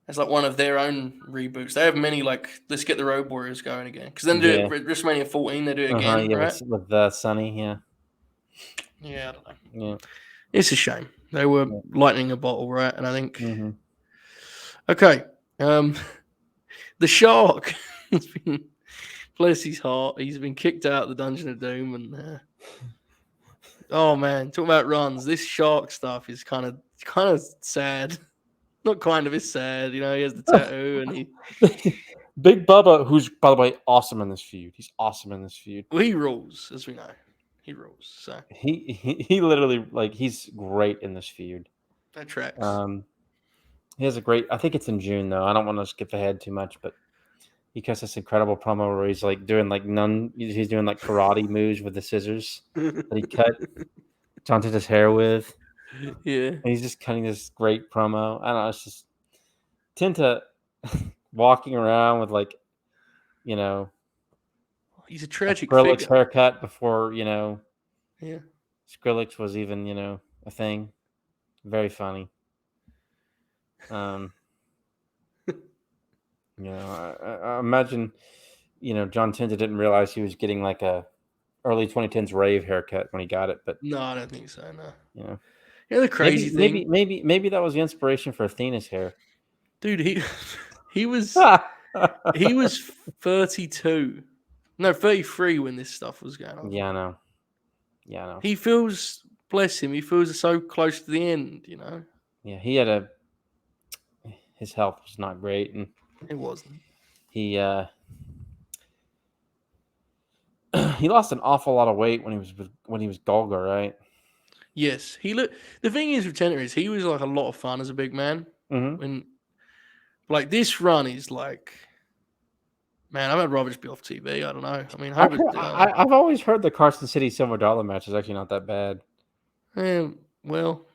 It's like one of their own reboots. They have many like let's get the Road Warriors going again because then do it WrestleMania 14. They do it again, Yeah, right? with Sonny. Yeah. Yeah, I don't know. Yeah. It's a shame. They were lightning a bottle, right? And I think Mm-hmm. okay, the Shark has been bless his heart. He's been kicked out of the Dungeon of Doom, and oh man, talking about runs. This Shark stuff is kind of sad. Not kind of, it's sad. He has the tattoo, and Big Bubba, who's by the way awesome in this feud. He's awesome in this feud. he rules, as we know. He rules. So He literally he's great in this feud. that tracks. He has a great. I think it's in June though. I don't want to skip ahead too much, but he cuts this incredible promo where he's like doing like He's doing like karate moves with the scissors that he cut John Tenta's hair with. Yeah, And he's just cutting this great promo. I don't know. It's just Tenta walking around with he's a a tragic Skrillex figure. haircut before Yeah, Skrillex was even a thing. Very funny. I imagine, John Tenta didn't realize he was getting like a early 2010s rave haircut when he got it, but no, I don't think so. No. the The crazy thing, maybe that was the inspiration for Athena's hair. dude. He was 32. No, 33 when this stuff was going on. Yeah, I know. He feels, bless him, he feels so close to the end, Yeah, his health was not great, and It wasn't. he he lost an awful lot of weight when he was Golga, right? Yes. The thing is with Tenor is he was like a lot of fun as a big man. Mm-hmm. When like this run is like, man, I'd rather just be off TV. I don't know. I mean, I've always heard the Carson City Silver Dollar match is actually not that bad. well,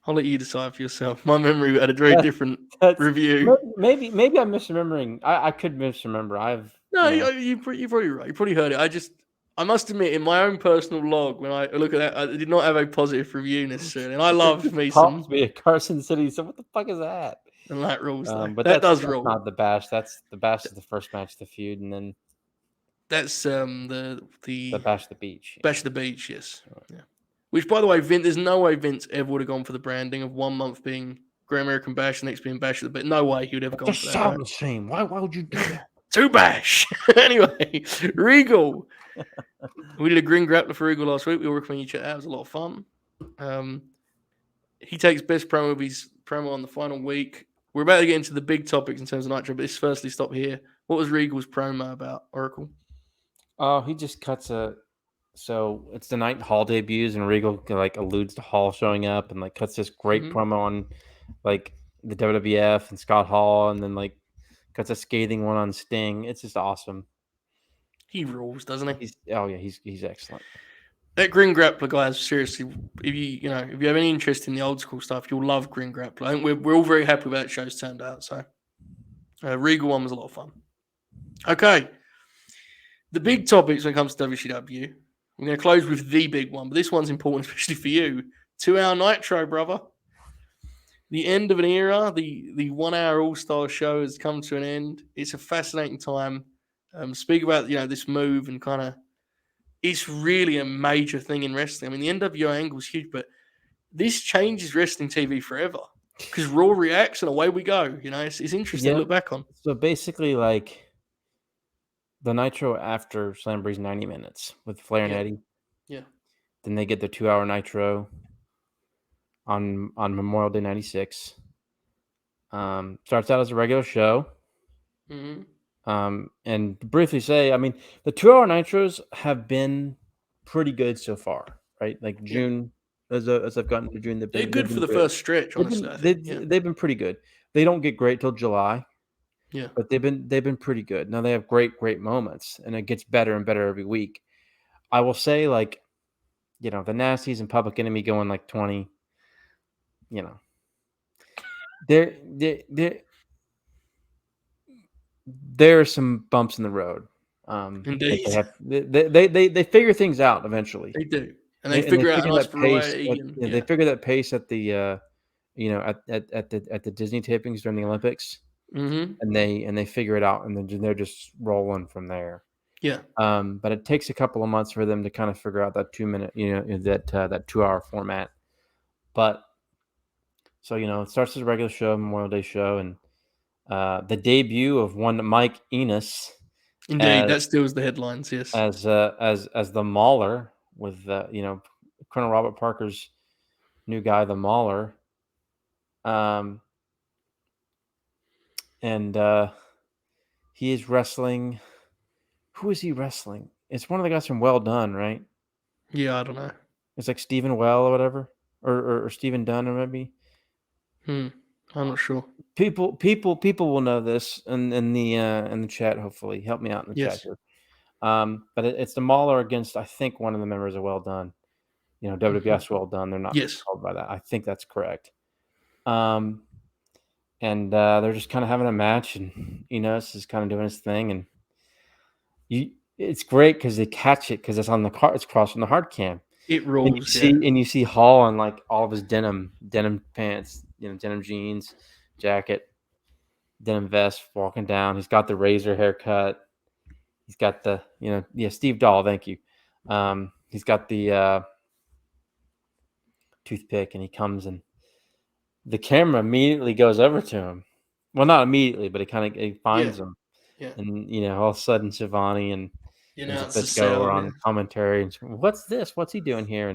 I'll let you decide for yourself. My memory had a very different That's review. maybe I'm misremembering. I could misremember. No, You know, you're probably right. You probably heard it. I must admit, in my own personal log, when I look at that, I did not have a positive review necessarily. And I love me calls some me a Carson City. So what the fuck is that? and that rules though. But That does that's rule. not the bash. That's the bash is the first match of the feud, and then That's the bash of the beach. Bash of the Beach, yes. Yeah. Which, by the way, there's no way Vince ever would have gone for the branding of 1 month being Great American Bash, the next being Bash of the Beach. No way he would have gone for that. Sound the same. Why would you do that? To Bash. Anyway, Regal. We did a green grappler for Regal last week. We all recommend you check that out. It was a lot of fun. He takes best promo of his promo on the final week. We're about to get into the big topics in terms of Nitro, but let's firstly stop here. What was Regal's promo about, Oracle? Oh, he just cuts a. So it's the night Hall debuts, and Regal like alludes to Hall showing up, and like cuts this great promo on like the WWF and Scott Hall, and then like cuts a scathing one on Sting. It's just awesome. He rules, doesn't he? He's excellent. That Green Grappler, guys, seriously, if you have any interest in the old school stuff, you'll love Green Grappler. I think we're all very happy with how that show's turned out. So, Regal one was a lot of fun. Okay, the big topics when it comes to WCW. We're going to close with the big one, but this one's important, especially for you. 2-hour Nitro, brother. The end of an era. The 1 hour All Star show has come to an end. It's a fascinating time. Speak about this move and kind of. It's really a major thing in wrestling. I mean, the NWO angle is huge, but this changes wrestling TV forever because Raw reacts and away we go. It's interesting to look back on. So basically, like the Nitro after Slamboree 90 minutes with Flair and Eddie. Yeah. Then they get their 2 hour Nitro on Memorial Day 96. Starts out as a regular show. Mm-hmm. And to briefly say, I mean, the 2 hour Nitros have been pretty good so far, right? Like June, as I've gotten to June, they're good for the first stretch. Honestly, they've been pretty good. They don't get great till July. Yeah, but they've been pretty good. Now they have great moments, and it gets better and better every week. I will say, like, the Nasties and Public Enemy going like 20. There are some bumps in the road. indeed, they figure things out eventually. They do, and they figure out a nice variety. They figure that pace at the at the Disney tapings during the Olympics, and they figure it out, and then they're just rolling from there. Yeah. But it takes a couple of months for them to kind of figure out that 2 minute, that 2 hour format. But so it starts as a regular show, Memorial Day show, and the debut of one Mike Enos. Indeed, that steals the headlines. Yes, as the Mauler with Colonel Robert Parker's new guy, the Mauler, and he is wrestling. Who is he wrestling? It's one of the guys from Well Done, right? Yeah, I don't know. It's like Stephen Well or whatever, or Stephen Dunn or maybe. I'm not sure. People will know this in the chat. Hopefully, help me out in the chat here. But it's the Mauler against, I think, one of the members of Well Done. WWF's Well Done. They're not called by that. I think that's correct. And they're just kind of having a match, and Enos is kind of doing his thing, and it's great because they catch it because it's on the car. It's across from the hard cam. It rolls. And you see Hall on like all of his denim pants, denim jeans, jacket, denim vest, walking down. He's got the razor haircut. He's got the Steve Dahl. Thank you. He's got the toothpick, and he comes, and the camera immediately goes over to him. Well, not immediately, but it finds him. Yeah. And all of a sudden, Shivani and Zbyszko are on commentary, and what's this? What's he doing here?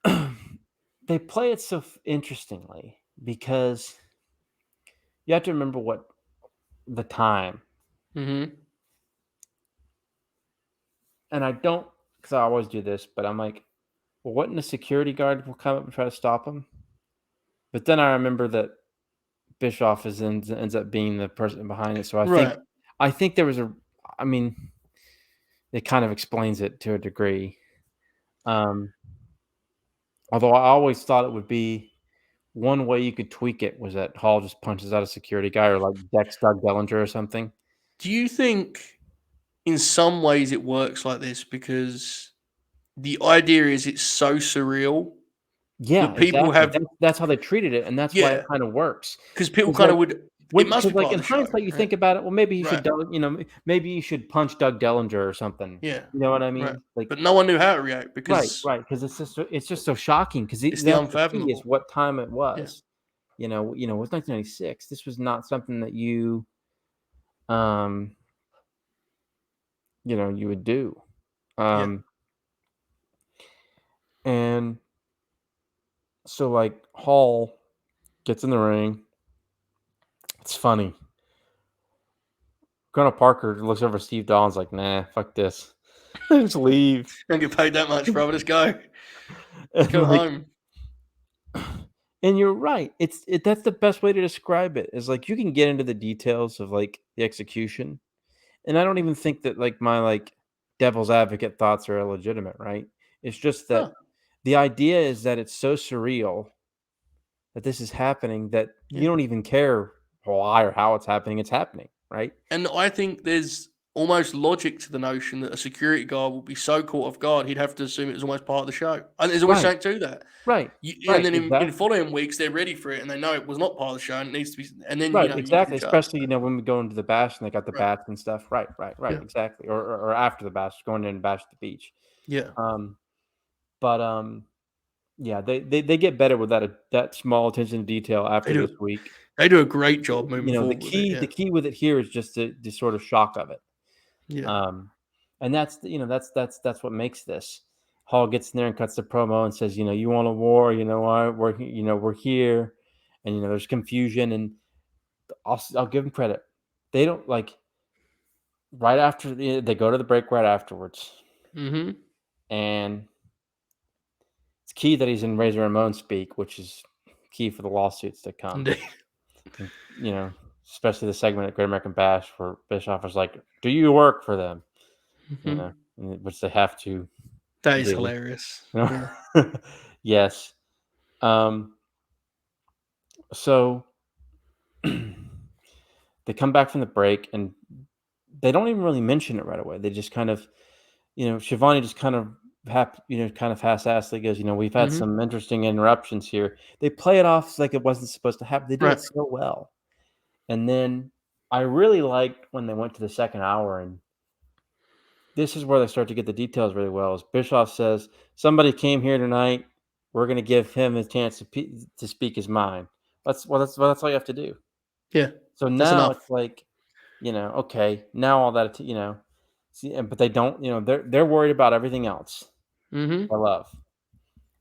And they play it so interestingly because you have to remember what the time. Mm-hmm. And I don't, because I always do this, but I'm like, well, wouldn't the security guard will come up and try to stop him? But then I remember that Bischoff ends up being the person behind it. So I think there was it kind of explains it to a degree. Although I always thought it would be one way you could tweak it was that Hall just punches out a security guy or like Dex Doug Bellinger or something. Do you think in some ways it works like this because the idea is it's so surreal Yeah, that people exactly. have, That's how they treated it, and that's why it yeah, kind of works. because people Because kind like of would, it when, must because be like part in of the show, hindsight, you right? think about it. Well, maybe he should, Right. maybe you should punch Doug Dellinger or something. Yeah. You know what I Right. mean? Like But no one knew how to react right, because right. Because it's just so shocking. Because it's the that's the key is unfathomable. what time it Yeah. was. It was 1996. This was not something that um, you would do. Yeah. And so like Hall gets in the ring. It's funny. Colonel Parker looks over at Steve Dawes like, nah, fuck this. Just leave. Don't get paid that much, brother. Let's go. Let's And go like, home. and you're right. That's the best way to describe it. Is like you can get into the details of like the execution, and I don't even think that like my like devil's advocate thoughts are illegitimate, right? It's just that No. the idea is that it's so surreal that this is happening that you Yeah. don't even care why or how it's happening. It's happening, right? And I think there's almost logic to the notion that a security guard would be so caught off guard he'd have to assume it was almost part of the show. And there's always Right, something to that. right, And right, then in exactly. following weeks they're ready for it and they know it was not part of the show and it needs to be. And then Right, you can exactly, adjust. especially, when we go into the bash and they got the Right. bats and stuff. Right, right, right, Yeah. exactly, or after the bash, going in and bash at the beach. Yeah. Um, but, yeah, they get better with that small attention to detail They after this do. Week. They do a great job moving The forward with it. key Yeah. the key with it here is just the sort of shock of it. Yeah. Um, and that's what makes this. Hall gets in there and cuts the promo and says, "You want a war? We're here," and there's confusion, and I'll give them credit. They don't like right after they go to the break right afterwards, Mm-hmm. and it's key that he's in Razor Ramon speak, which is key for the lawsuits to come. Indeed. And, especially the segment at Great American Bash where Bischoff is like, "Do you work for them?" Mm-hmm. Which they have to That is do. hilarious. You Yeah. know? Yes. So they come back from the break and they don't even really mention it right away. They just kind of, Shivani just kind of kind of half-assedly goes, we've had Mm-hmm. some interesting interruptions here. They play it off like it wasn't supposed to happen. They do Right. it so well. And then I really liked when they went to the second hour, and this is where they start to get the details really well. As Bischoff says, somebody came here tonight. We're going to give him a chance to speak his mind. That's all you have to do. Yeah. So That's now enough. it's like, okay, now all that, see, but they don't, they're worried about everything else. Mm-hmm. I love,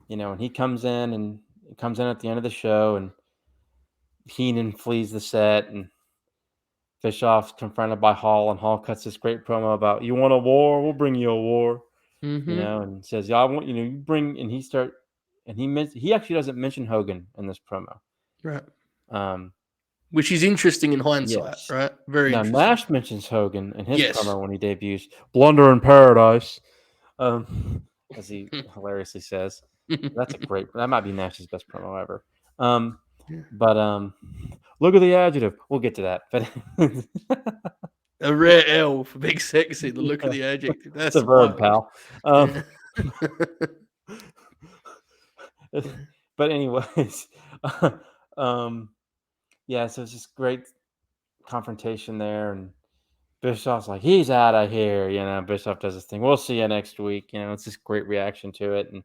and he comes in at the end of the show, and Heenan flees the set, and Bischoff's confronted by Hall, and Hall cuts this great promo about, "You want a war? We'll bring you a war." Mm-hmm. And says, "Yeah, I want you bring," and he actually doesn't mention Hogan in this promo. Right. Um, Which is interesting in hindsight, yes. right? Very Now interesting. Nash mentions Hogan in his Yes. promo when he debuts, "Blunder in Paradise," as he hilariously says. That might be Nash's best promo ever. But look at the adjective. We'll get to that. But A rare L for Big Sexy. The look of the adjective. it's That's a verb, wild. pal. Yeah. But anyways, yeah. So it's just great confrontation there, and Bischoff's like, "He's out of here," Bischoff does this thing. "We'll see you next week." It's just great reaction to it, and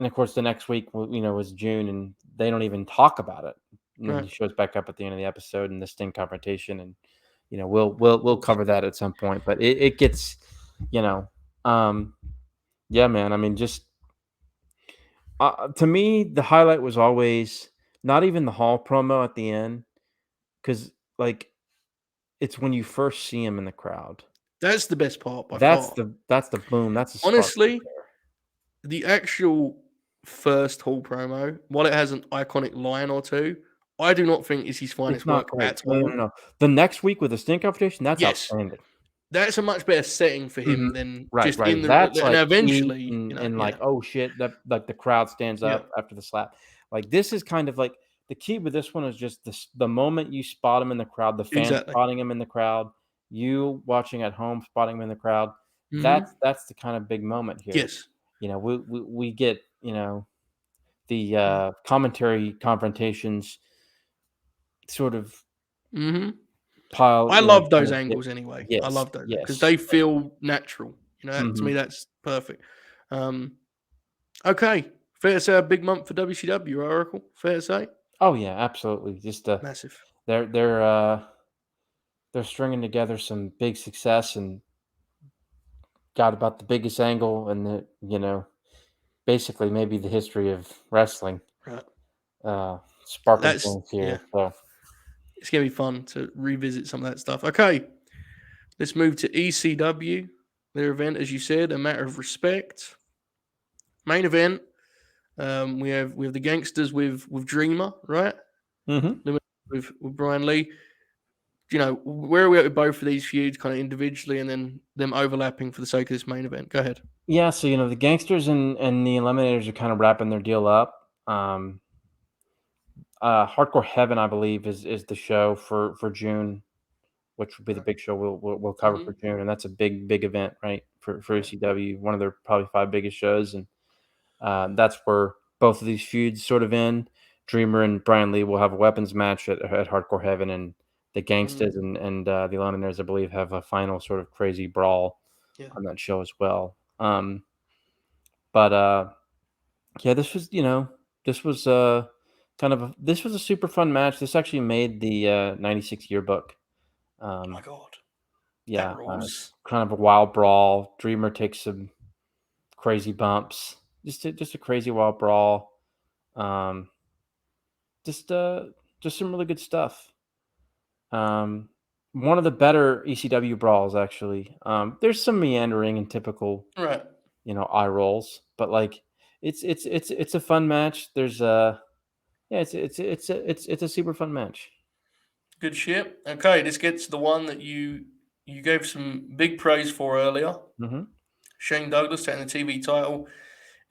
of course the next week, was June, and they don't even talk about it. And then Right. he shows back up at the end of the episode in the Sting confrontation, and we'll cover that at some point. But it gets, yeah, man. I mean, just to me, the highlight was always not even the Hall promo at the end, because like it's when you first see him in the crowd. That's the best part by That's far. the boom. That's the spark Honestly, right there. the actual first Hall promo, while it has an iconic line or two, I do not think is his It's finest not work great. at No, no, all. no. The next week with the Sting competition, that's Yes, outstanding. that's a much better setting for him Mhm. than Right, just in right. the. That's And like heat eventually, and and yeah, like, oh shit, that like the crowd stands yeah, up after the slap. Like this is kind of like the key with this one is just the moment you spot him in the crowd, the fans exactly. spotting him in the crowd, you watching at home spotting him in the crowd. Hmm. That's the kind of big moment here. Yes. We get the Mm-hmm. commentary confrontations sort of Mm-hmm. pile, I love kind those of get angles anyway. I yes, love those because yes. they feel natural. To me, Mhm. that's perfect. Um, okay, fair to say a big month for WCW, Oracle. Fair to say, Oh yeah, absolutely. Just massive. they're they're uh they're stringing together some big success and got about the biggest angle and basically maybe the history of wrestling. Right. Sparking That's things yeah. here. So It's gonna be fun to revisit some of that stuff. Okay, let's move to ECW. Their event, as you said, a matter of respect. Main event. We have the gangsters with Dreamer, right? mhm. Then with Brian Lee. Where are we at with both of these feuds, kind of individually, and then them overlapping for the sake of this main event? Go ahead. Yeah, so the gangsters and the eliminators are kind of wrapping their deal up. Hardcore Heaven, I believe, is the show for June, which will be the big show we'll cover Mm-hmm. for June, and that's a big event, right? For ECW, one of their probably 5 biggest shows, and that's where both of these feuds sort of end. Dreamer and Brian Lee will have a weapons match at Hardcore Heaven, and the Gangsters Mm-hmm. and the Eliminators, I believe, have a final sort of crazy brawl Yeah. on that show as well. But yeah, this was this was a super fun match. This actually made the '96 yearbook. Oh my Um, God, that yeah, rules. kind of a wild brawl. Dreamer takes some crazy bumps. Just a crazy wild brawl. Um, just uh, just some really good stuff. Um, one of the better ECW brawls, actually. There's some meandering and typical, Right. eye rolls, but like it's a fun match. There's yeah, it's a super fun match. Good shit. Okay, this gets to the one that you gave some big praise for earlier. Hmm. Shane Douglas taking the TV title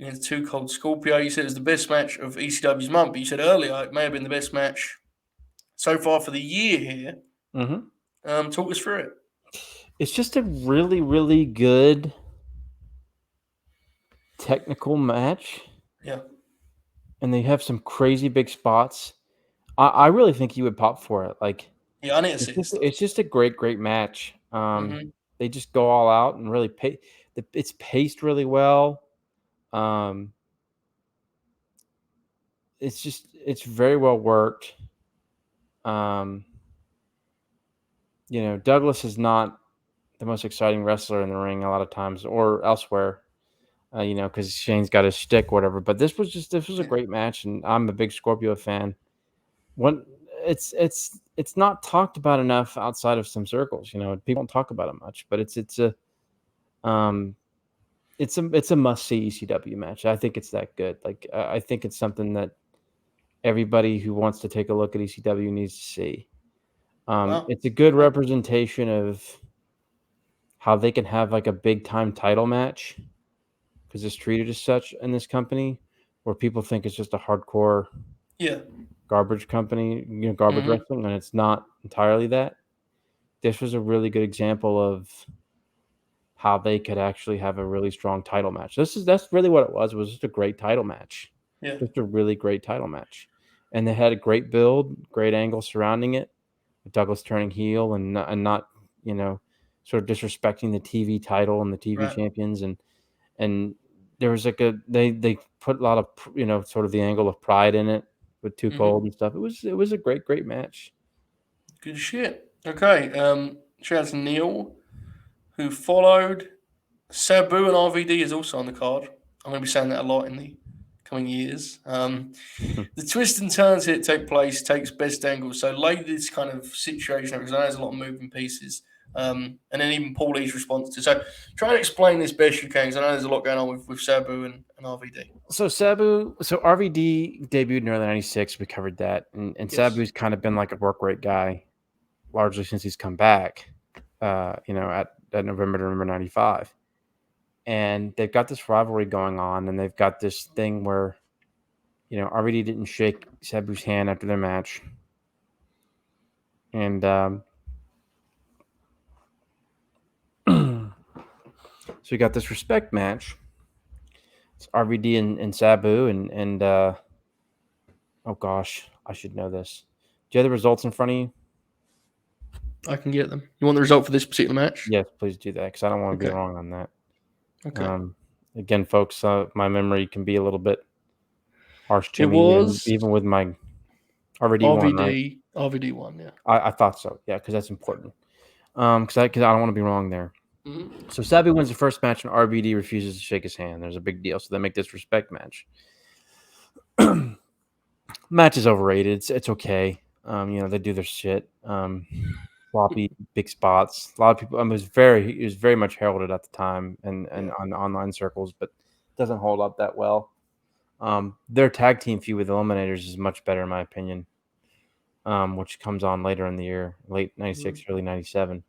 against Too Cold Scorpio. You said it was the best match of ECW's month, but you said earlier it may have been the best match so far for the year here. Hmm. Talk us through it. It's just a really good technical match, Yeah. and they have some crazy big spots. I really think you would pop for it. Like Yeah, I need to see this stuff. it's just a great match. Mm-hmm. They just go all out and really pay. It's paced really well. Um, it's very well worked. Um, Douglas is not the most exciting wrestler in the ring a lot of times or elsewhere. Because Shane's got his shtick, whatever. But this was a Yeah. great match, and I'm a big Scorpio fan. When it's not talked about enough outside of some circles. People don't talk about it much, but um it's a must see ECW match. I think it's that good. Like I think it's something that everybody who wants to take a look at ECW needs to see. Wow. It's a good Okay. representation of how they can have like a big time title match because it's treated as such in this company, where people think it's just a hardcore Yeah. garbage company, garbage Mm-hmm. wrestling, and it's not entirely that. This was a really good example of how they could actually have a really strong title match. That's really what it was just a great title match. Yeah. Just a really great title match. And they had a great build, great angle surrounding it. Douglas turning heel and not, sort of disrespecting the TV title and the TV Right. champions and there was like they put a lot of sort of the angle of pride in it with Too Mm-hmm. Cold and stuff. It was a great match. Good shit. Okay. Shout out to Neil, who followed. Sabu and RVD is also on the card. I'm going to be saying that a lot in the coming years. The twists and turns here take place takes best angles. So lay this kind of situation because I know there's a lot of moving pieces. And then even Paulie's response to. So try and explain this best you can because I know there's a lot going on with Sabu and RVD. So RVD debuted in early '96. We covered that, and Yes. Sabu's kind of been like a work rate guy largely since he's come back. At November to November '95. And they've got this rivalry going on, and they've got this thing where, RVD didn't shake Sabu's hand after their match. And so we got this respect match. It's RVD and Sabu, and oh gosh, I should know this. Do you have the results in front of you? I can get them. You want the result for this particular match? Yes, please do that, because I don't want to be wrong on that. Okay. Again, folks, my memory can be a little bit harsh to It me, was even with my RVD1, right? RVD1, yeah. I thought so, yeah, because that's important. Because I don't want to be wrong there. Mm-hmm. So Sabu wins the first match, and RVD refuses to shake his hand. There's a big deal, so they make this respect match. Match is overrated. It's okay. They do their shit. Sloppy, big spots. A lot of people. It was very much heralded at the time and on online circles, but doesn't hold up that well. Their tag team feud with Eliminators is much better in my opinion, which comes on later in the year, late '96, early '97,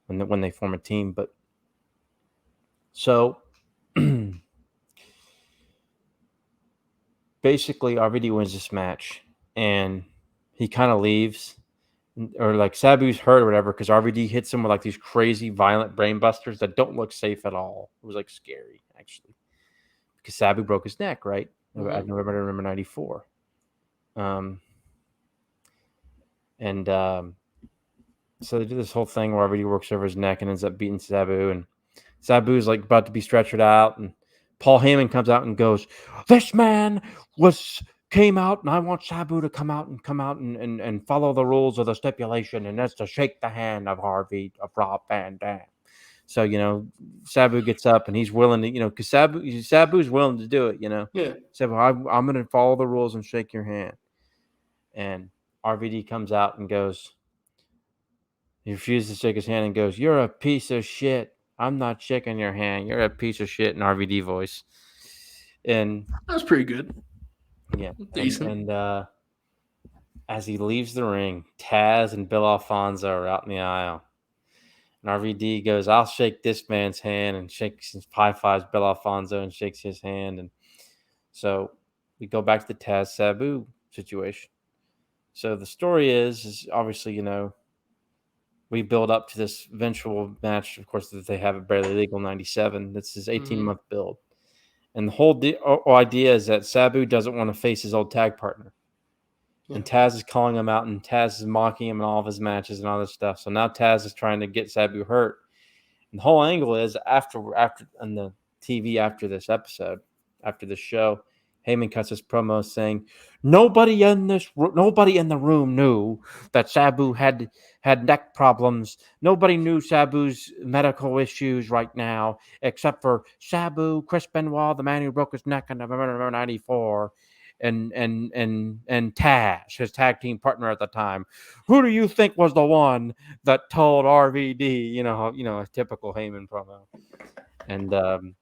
when they form a team. But so basically, RVD wins this match, and he kind of leaves. Or like Sabu's hurt or whatever, because RVD hits him with like these crazy violent brain busters that don't look safe at all. It was like scary, actually, because Sabu broke his neck, right? At November 94. So they do this whole thing where RVD works over his neck and ends up beating Sabu, and Sabu's like about to be stretchered out, and Paul Heyman comes out and goes, "This man came out, and I want Sabu to come out and follow the rules of the stipulation, and that's to shake the hand of Rob Van Dam." So, Sabu gets up, and he's willing to, because Sabu's willing to do it, Yeah. Sabu, I'm going to follow the rules and shake your hand. And RVD comes out and goes, he refuses to shake his hand and goes, "You're a piece of shit. I'm not shaking your hand. You're a piece of shit," in RVD voice. And that was pretty good. Yeah. Decent. And as he leaves the ring, Taz and Bill Alfonso are out in the aisle. And RVD goes, "I'll shake this man's hand," and high fives Bill Alfonso and shakes his hand. And so we go back to the Taz Sabu situation. So the story is obviously, we build up to this eventual match, of course, that they have at Barely Legal 97. That's his 18-month build. And the whole idea is that Sabu doesn't want to face his old tag partner. Yeah. And Taz is calling him out, and Taz is mocking him in all of his matches and all this stuff. So now Taz is trying to get Sabu hurt. And the whole angle is after on the TV after this episode, after the show, Heyman cuts his promo saying, nobody in the room knew that Sabu had neck problems. Nobody knew Sabu's medical issues right now, except for Sabu, Chris Benoit, the man who broke his neck in November '94, and Taz, his tag team partner at the time. Who do you think was the one that told RVD? A typical Heyman promo. And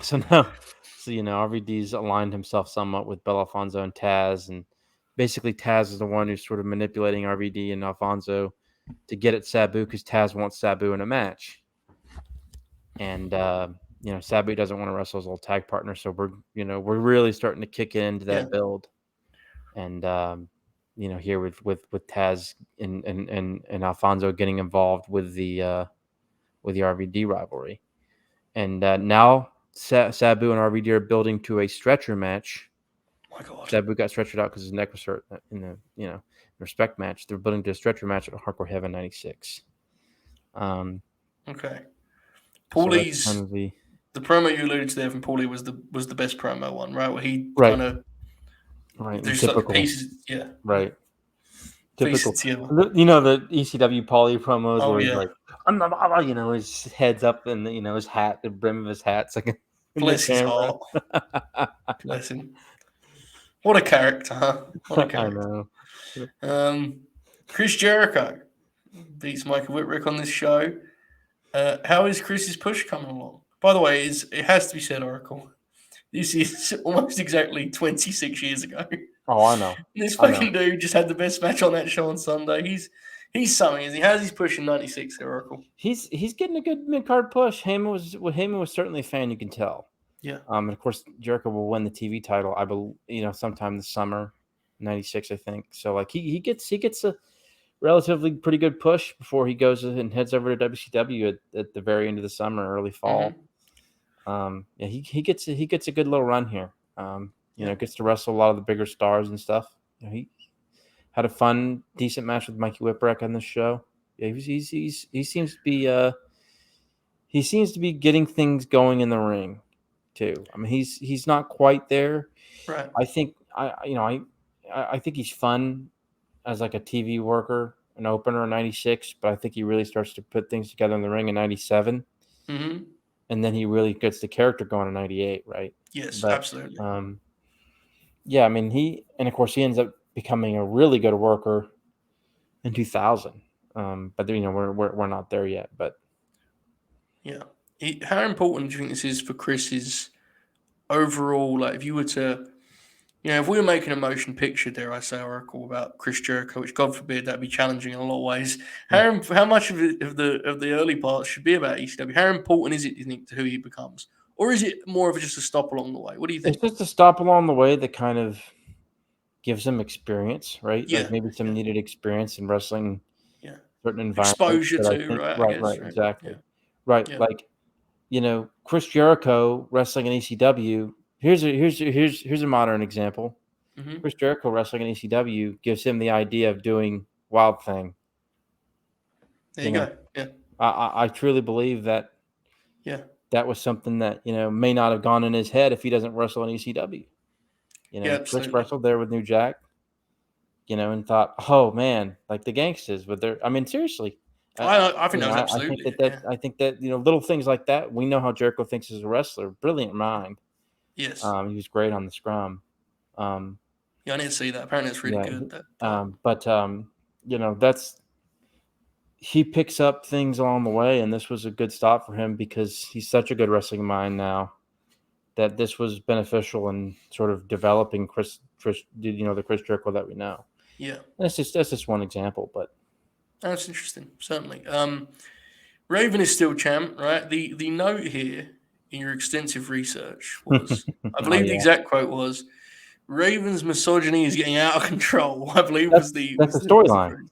so now. So, RVD's aligned himself somewhat with Bill Alfonso and Taz, and basically Taz is the one who's sort of manipulating RVD and Alfonso to get at Sabu because Taz wants Sabu in a match. And, Sabu doesn't want to wrestle his old tag partner, so we're really starting to kick into that build. And, here with Taz and Alfonso getting involved with the RVD rivalry. And now Sabu and RVD are building to a stretcher match. Oh my God. Sabu got stretchered out because his neck was hurt in the respect match. They're building to a stretcher match at Hardcore Heaven 96. Okay. Paulie's so the promo you alluded to there from Paulie was the best promo one, right? Where he kind of there's typical pieces, right. Typical, together. The ECW Paulie promos where he's like, his head's up and his hat, the brim of his hat's like. Bless his heart. Bless him. What a character, huh? What a character. I know. Chris Jericho beats Michael Whitrick on this show. How is Chris's push coming along? By the way, it has to be said, Oracle. This is almost exactly 26 years ago. Oh, I know. This fucking dude just had the best match on that show on Sunday. He's something, isn't he? How's he pushing 96 there, Oracle? He's getting a good mid card push. Heyman was certainly a fan. You can tell. Yeah. And of course, Jericho will win the TV title. I believe, sometime this summer, '96, I think. So like he gets a relatively pretty good push before he goes and heads over to WCW at the very end of the summer, early fall. Yeah, he gets a good little run here. Gets to wrestle a lot of the bigger stars and stuff. He had a fun, decent match with Mikey Whipwreck on this show. Yeah, he seems to be getting things going in the ring too. I mean, he's not quite there. Right. I think I think he's fun as like a TV worker, an opener in '96, but I think he really starts to put things together in the ring in '97. Mm-hmm. And then he really gets the character going in '98, right? Yes, But, absolutely. yeah, I mean, of course, he ends up becoming a really good worker in 2000. But we're not there yet. But yeah, how important do you think this is for Chris's overall? Like, if you were to, if we were making a motion picture, dare I say, Oracle, about Chris Jericho, which God forbid that'd be challenging in a lot of ways. How much of the early parts should be about ECW? How important is it, do you think, to who he becomes, or is it more of just a stop along the way? What do you think? it's just a stop along the way that kind of gives him experience, right? Yeah, Like maybe some needed experience in wrestling, yeah, certain environments. exposure But I to, think right? I right, guess, right? exactly, Yeah, right. yeah. Like Chris Jericho wrestling in ECW. Here's a modern example. Mm-hmm. Chris Jericho wrestling in ECW gives him the idea of doing Wild Thing. There you go. Yeah, I truly believe that. yeah. That was something that may not have gone in his head if he doesn't wrestle in ECW. Yeah, Chris absolutely. wrestled there with New Jack. And thought, oh man, like the gangsters. But I mean, seriously. I think that was absolutely I think that little things like that. We know how Jericho thinks as a wrestler. Brilliant mind. Yes. He was great on the scrum. Yeah, I need to see that. Apparently, it's really good. That's he picks up things along the way, and this was a good stop for him because he's such a good wrestling mind now that this was beneficial in sort of developing the Chris Jericho that we know. Yeah, That's just one example, but that's interesting. Certainly. Raven is still champ, right? The note here in your extensive research was, I believe the exact quote was, Raven's misogyny is getting out of control. I believe that's the storyline.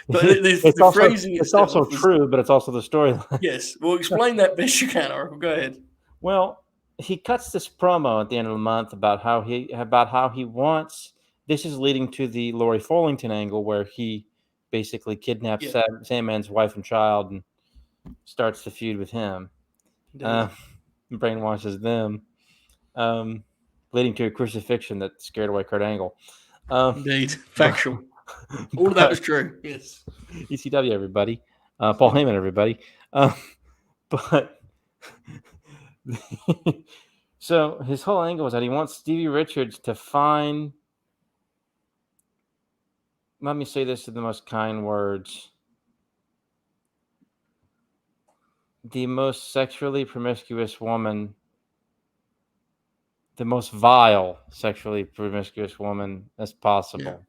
But it's the phrasing itself also true, but it's also the storyline. Yes. Well, explain that best you can, Oracle. Go ahead. Well, he cuts this promo at the end of the month about how he wants. This is leading to the Lori Follington angle where he basically kidnaps Sandman's wife and child and starts the feud with him, brainwashes them, leading to a crucifixion that scared away Kurt Angle. Indeed, factual. All of that was true. Yes. ECW, everybody. Paul Heyman, everybody. But so his whole angle is that he wants Stevie Richards to find. Let me say this in the most kind words. The most sexually promiscuous woman, the most vile sexually promiscuous woman as possible.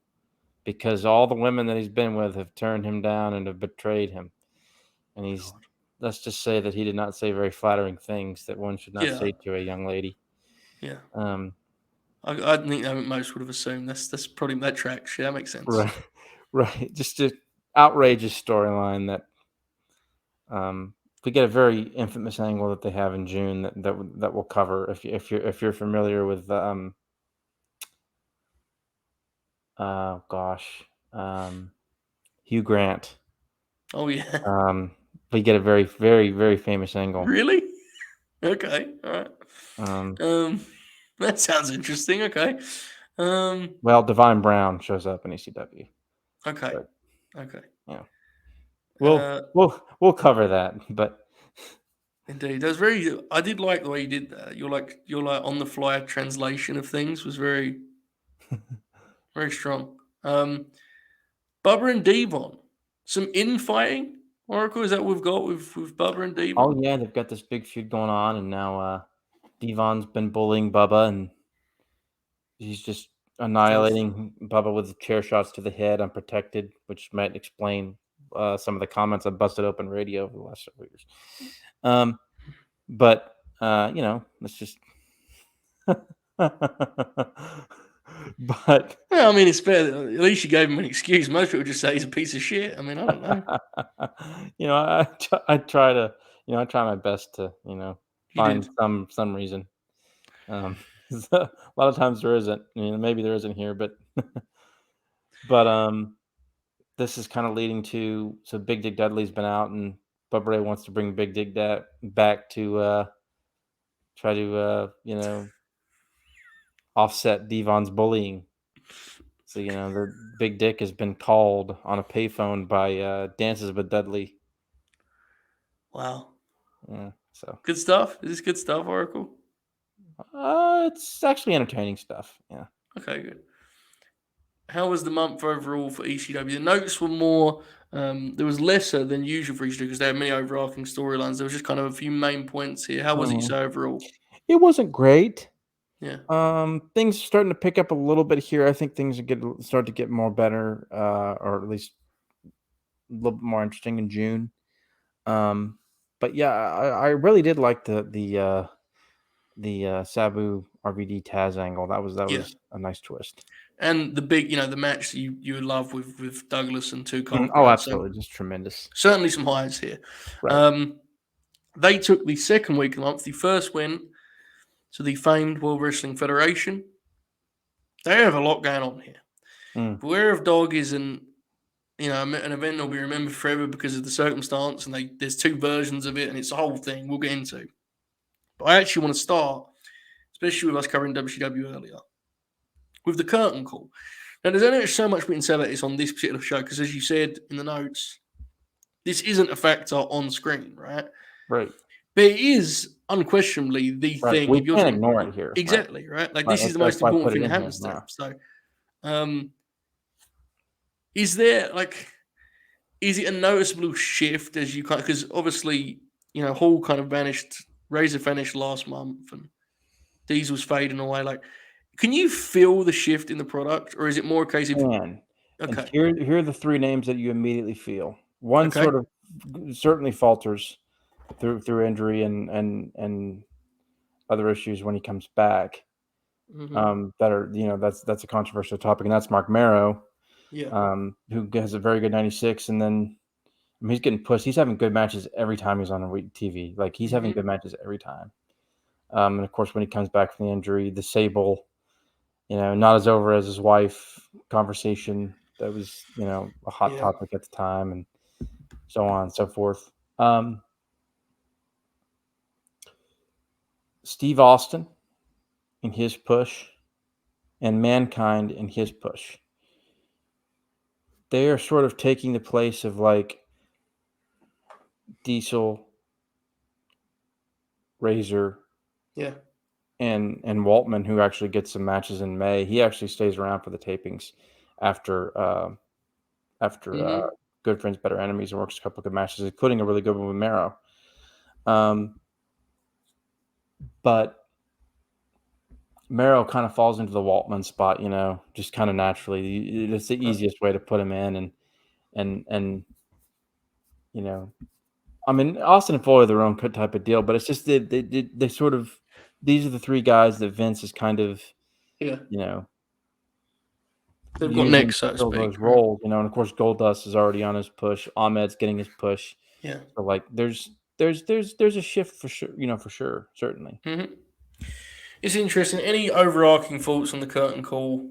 Because all the women that he's been with have turned him down and have betrayed him. And let's just say that he did not say very flattering things that one should not say to a young lady. Yeah. I think most would have assumed that's probably that tracks. Yeah, that makes sense. Right. Just an outrageous storyline that we get a very infamous angle that they have in June that we'll cover if you're familiar with Hugh Grant. Oh yeah. We get a very, very, very famous angle. Really? Okay. All right. That sounds interesting. Okay. Well, Divine Brown shows up in ECW. Okay. Okay. Yeah. We'll cover that, but indeed, that was I did like the way you did that. Your on the fly translation of things was very, very strong. Bubba and Devon, some infighting. Oracle, is that what we've got with Bubba and Devon? Oh yeah, they've got this big feud going on, and now Devon's been bullying Bubba, and he's just annihilating Bubba with chair shots to the head, unprotected, which might explain some of the comments on Busted Open Radio over the last several years. But let's just. But I mean, it's fair. At least you gave him an excuse. Most people just say he's a piece of shit. I mean, I don't know. I try to, I try my best to, You find did. some reason. A lot of times there isn't. Maybe there isn't here, but this is kind of leading to, so Big Dick Dudley's been out, and Bubba Ray wants to bring Big Dick back to try to offset Devon's bullying. So the Big Dick has been called on a payphone by Dances with Dudley. Wow. Yeah, so Good stuff. Is this good stuff, Oracle? it's actually entertaining stuff. Yeah. Okay, good. How was the month overall for ECW? The notes were more. There was lesser than usual for ECW because they had many overarching storylines. There was just kind of a few main points here. How was it, you say, overall? It wasn't great. Yeah. Things are starting to pick up a little bit here. I think things start to get more better, or at least a little bit more interesting in June. But yeah, I really did like the Sabu RVD Taz angle. That was a nice twist. And the big, the match you would love with Douglas and Two Cold. Oh, Right? absolutely, just tremendous. Certainly some highs here. Right. They took the second week of the month, the first win to the famed World Wrestling Federation. They have a lot going on here. Beware of Dog is an event that'll be remembered forever because of the circumstance, and there's two versions of it, and it's a whole thing we'll get into. But I actually want to start, especially with us covering WCW earlier, with the curtain call. Now, there's only so much we can say about this on this particular show, because as you said in the notes, this isn't a factor on screen, right? Right. But it is unquestionably the thing. We can't ignore it here. Exactly, right? Like, this is the most important thing that happens to them. So, is there, is it a noticeable shift as you kind of, because obviously, Hall kind of vanished, Razor vanished last month, and Diesel's fading away. Like, can you feel the shift in the product, or is it more a case of... Okay. And here are the three names that you immediately feel. One Okay. sort of certainly falters through injury and other issues when he comes back. Mm-hmm. That are that's a controversial topic, and that's Mark Marrow. Yeah. Who has a very good 96, and then he's getting pushed. He's having good matches every time he's on TV. Like, he's having good matches every time. And of course, when he comes back from the injury, the Sable, not as over as his wife conversation that was, a hot topic at the time, and so on and so forth. Steve Austin in his push, and Mankind in his push. They are sort of taking the place of like Diesel, Razor, and Waltman, who actually gets some matches in May. He actually stays around for the tapings after Good Friends, Better Enemies, and works a couple of good matches, including a really good one with Marrow. But Marrow kind of falls into the Waltman spot, just kind of naturally. It's the easiest way to put him in, and I mean, Austin and Foley are their own type of deal, but it's just they sort of, these are the three guys that Vince is kind of, they've using got next, so to speak, those roles, and of course Goldust is already on his push. Ahmed's getting his push. Yeah. So like, there's a shift for sure, for sure, certainly. Mm-hmm. It's interesting. Any overarching thoughts on the curtain call?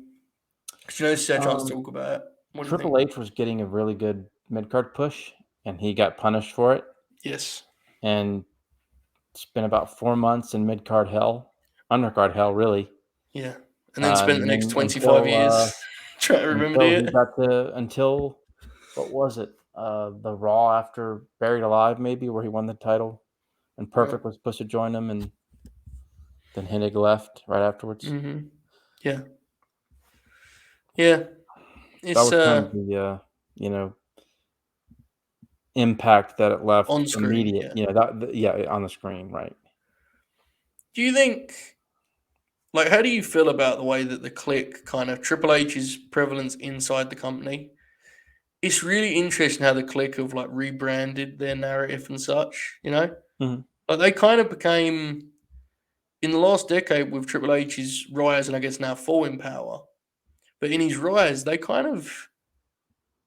Because this is our chance to talk about it. Triple H was getting a really good mid-card push, and he got punished for it. Yes. And it's been about 4 months in mid-card hell, undercard hell, really. Yeah. And then spent the next 25 years trying to remember it. Until, what was it? The Raw after Buried Alive, maybe, where he won the title. And Perfect was supposed to join him, and then Hennig left right afterwards. Mm-hmm. Yeah. Yeah. It's, that was kind of the, impact that it left on screen, immediate. On the screen, right. Do you think, how do you feel about the way that the Clique kind of Triple H's prevalence inside the company it's really interesting how the Click have like rebranded their narrative and such. Mhm. Like they kind of became in the last decade with Triple H's rise and I guess now fall in power. But in his rise, they kind of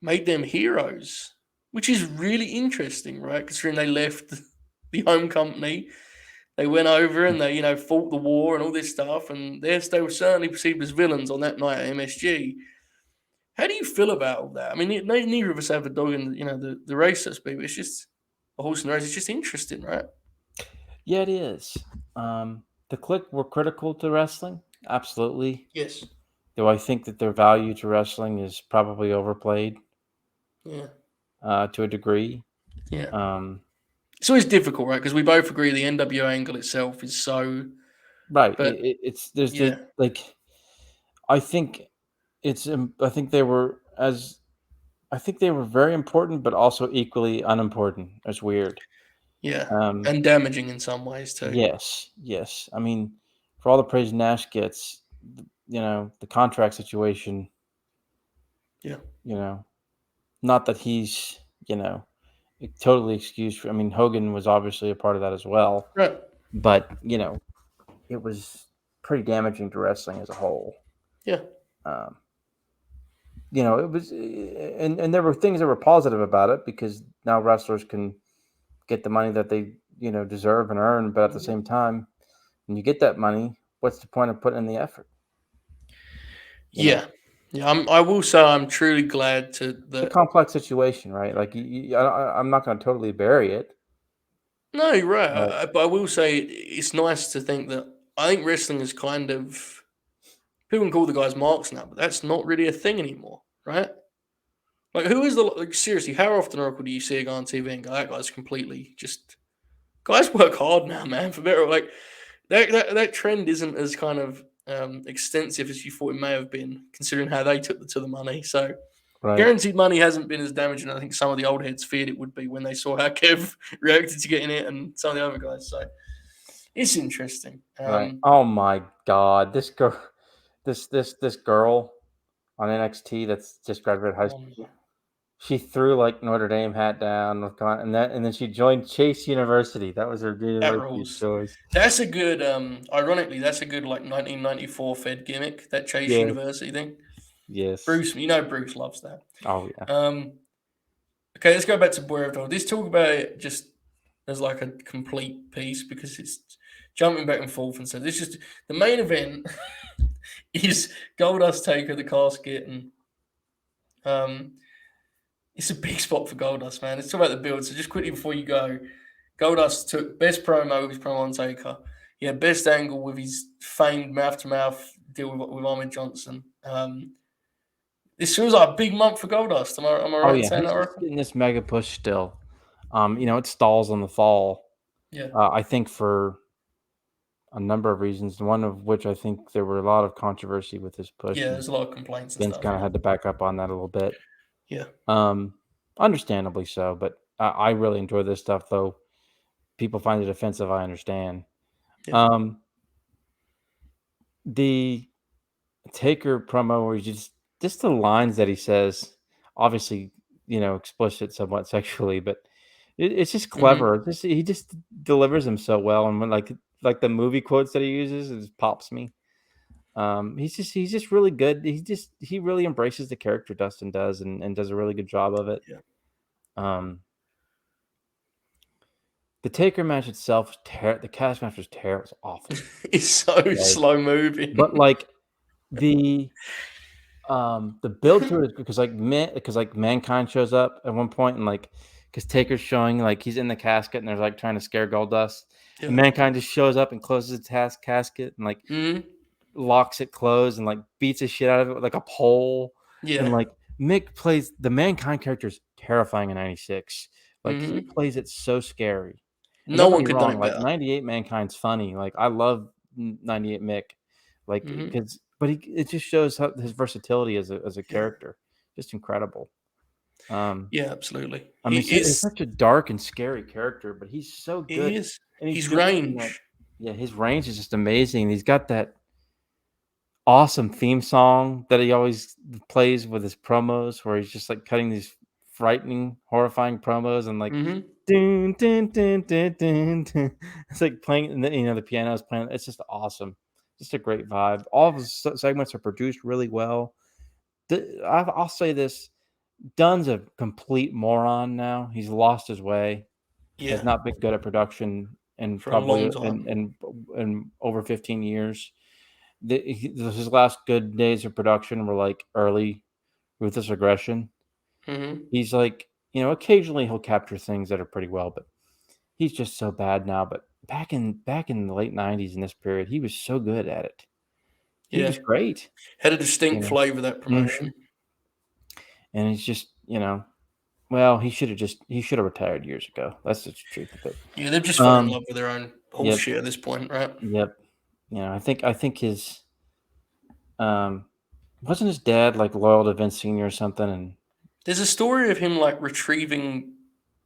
made them heroes, which is really interesting, right? Considering they left the home company, they went over and they, fought the war and all this stuff, and they were certainly perceived as villains on that night at MSG. How do you feel about all that? I mean, neither of us have a dog in, the race, so to speak. But it's just a horse in the race. It's just interesting, right? Yeah, it is. The Click were critical to wrestling, absolutely. Yes. Do I think that their value to wrestling is probably overplayed Yeah. to a degree? Yeah. Um, It's always difficult, right? Because we both agree the NWO angle itself is so. right. But It's there's yeah, the like. I think I think they were as. I think they were very important, but also equally unimportant. It's weird. yeah, Um, and damaging in some ways too. yes, yes. I mean, for all the praise Nash gets, the contract situation. Yeah. You know, not that he's totally excused. I mean, Hogan was obviously a part of that as well, Right. but it was pretty damaging to wrestling as a whole. Yeah. Um, it was, and there were things that were positive about it because now wrestlers can get the money that they deserve and earn. But at the same time, when you get that money, what's the point of putting in the effort? Yeah. Yeah. I will say I'm truly glad to It's a that. complex situation, right? Like I'm not going to totally bury it, No, you're right. but But I will say it's nice to think that I think wrestling is kind of people can call the guys marks now, but that's not really a thing anymore, right? Like, who is the like seriously? How often, Oracle, do you see a guy on TV and go, "That guy's completely just guys work hard now, man, for better." Like that trend isn't as kind of extensive as you thought it may have been, considering how they took to the money. So right, guaranteed money hasn't been as damaging. I think some of the old heads feared it would be when they saw how Kev reacted to getting it, and some of the other guys. So it's interesting. right. Oh my God, this girl, this girl on NXT that's just graduated high Um, school. She threw like Notre Dame hat down and then she joined Chase University. That was her that university of rules. choice. That's a good. Ironically, that's a good like 1994 Fed gimmick. That Chase Yeah. University thing. Yes. Bruce, Bruce loves that. Oh yeah. Um, okay, let's go back to Buerto. Let's talk about it just as like a complete piece because it's jumping back and forth and so this just the main event is Goldust Taker the casket and um it's a big spot for Goldust, man. Let's talk about the build. So just quickly before you go, Goldust took best promo with his promo on Taker. Yeah, best angle with his famed mouth to mouth deal with Ahmed Johnson. This feels like a big month for Goldust. Am I Oh right in yeah. saying He's that, just Oracle? getting this mega push still. It stalls on the fall. Yeah. I think for a number of reasons. One of which I think there were a lot of controversy with his push, Yeah, and there's a lot of complaints and Vince stuff, kind of right? had to back up on that a little bit. Yeah. Um, Understandably so, but I really enjoy this stuff. Though people find it offensive, I understand. Yeah. Um, the Taker promo where he just the lines that he says, obviously, explicit somewhat sexually, but it's just Hmm. clever. He just delivers them so well, and when like the movie quotes that he uses, it just pops me. He's just really good. He really embraces the character Dustin does, and does a really good job of it. Yeah. Um, the Taker match itself, the cast match was awful. It's so Like, slow but moving. like the the build to it is because like Mankind shows up at one point and like because Taker's showing like he's in the casket and they're like trying to scare Goldust and Yeah. Mankind just shows up and closes his casket and like Hmm. locks it closed and like beats the shit out of it with like a pole and Yeah. like Mick plays the Mankind character is terrifying in '96. Like he Hmm. plays it so scary. And No don't get one me could have done wrong, it like better. '98 Mankind's funny. Like I love '98 Mick. Like Hmm. because but it just shows how his versatility as a Yeah. character. Just incredible. Um Yeah, absolutely. I mean he's such a dark and scary character, but he's so He good is and he's his doing it in that range. yeah, his range is just amazing. He's got that awesome theme song that he always plays with his promos where he's just like cutting these frightening, horrifying promos and like Mm-hmm. dun, dun, dun, dun, dun, dun. It's like playing, and the piano is playing. It's just awesome. Just a great vibe. All of the segments are produced really well. I'll say this: Dunn's a complete moron now. He's lost his way. Has Yeah, not been good at production and for a probably long time. in over 15 years. His last good days of production were like early Ruthless Aggression. Mm-hmm. He's like, occasionally he'll capture things that are pretty well, but he's just so bad now. But back in the late 90s in this period, he was so good at it. He Yeah, was great, had a you distinct know. flavor, that Mhm. promotion. And it's just, well, he should have retired years ago. That's the truth of it. Yeah, they've just fallen in Um, love with their own yep, bullshit at this point, right? yep. I think his um wasn't his dad like loyal to Vince Senior or something, and There's a story of him like retrieving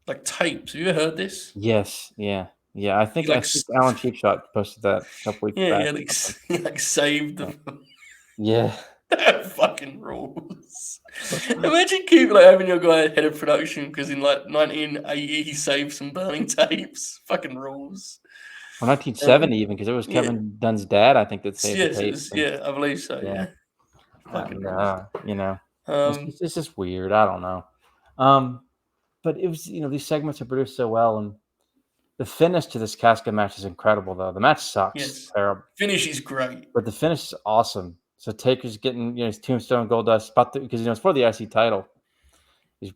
like tapes. Have you ever heard this? yes, yeah, yeah. I He think like, I think Alan Cheapshot posted that a couple weeks yeah, back yeah, or like, something. he like saved Yeah. them. Yeah. That fucking rules. Imagine keep like having your guy head of production because in like 1980 he saved some burning tapes. Fucking rules. Or 1970 even, because it was Yeah, Kevin Dunn's dad, I think, that saved the yes, it tapes, was. and Yeah, I believe so. yeah, Yeah, fucking and, rules. Um, it's just weird. I don't know. Um, but it was, these segments are produced so well, and the finish to this casket match is incredible, though. The match sucks yes, terrible, finish is great. but the finish is awesome. So Taker's getting, his tombstone gold dust, because, it's for the IC title. He's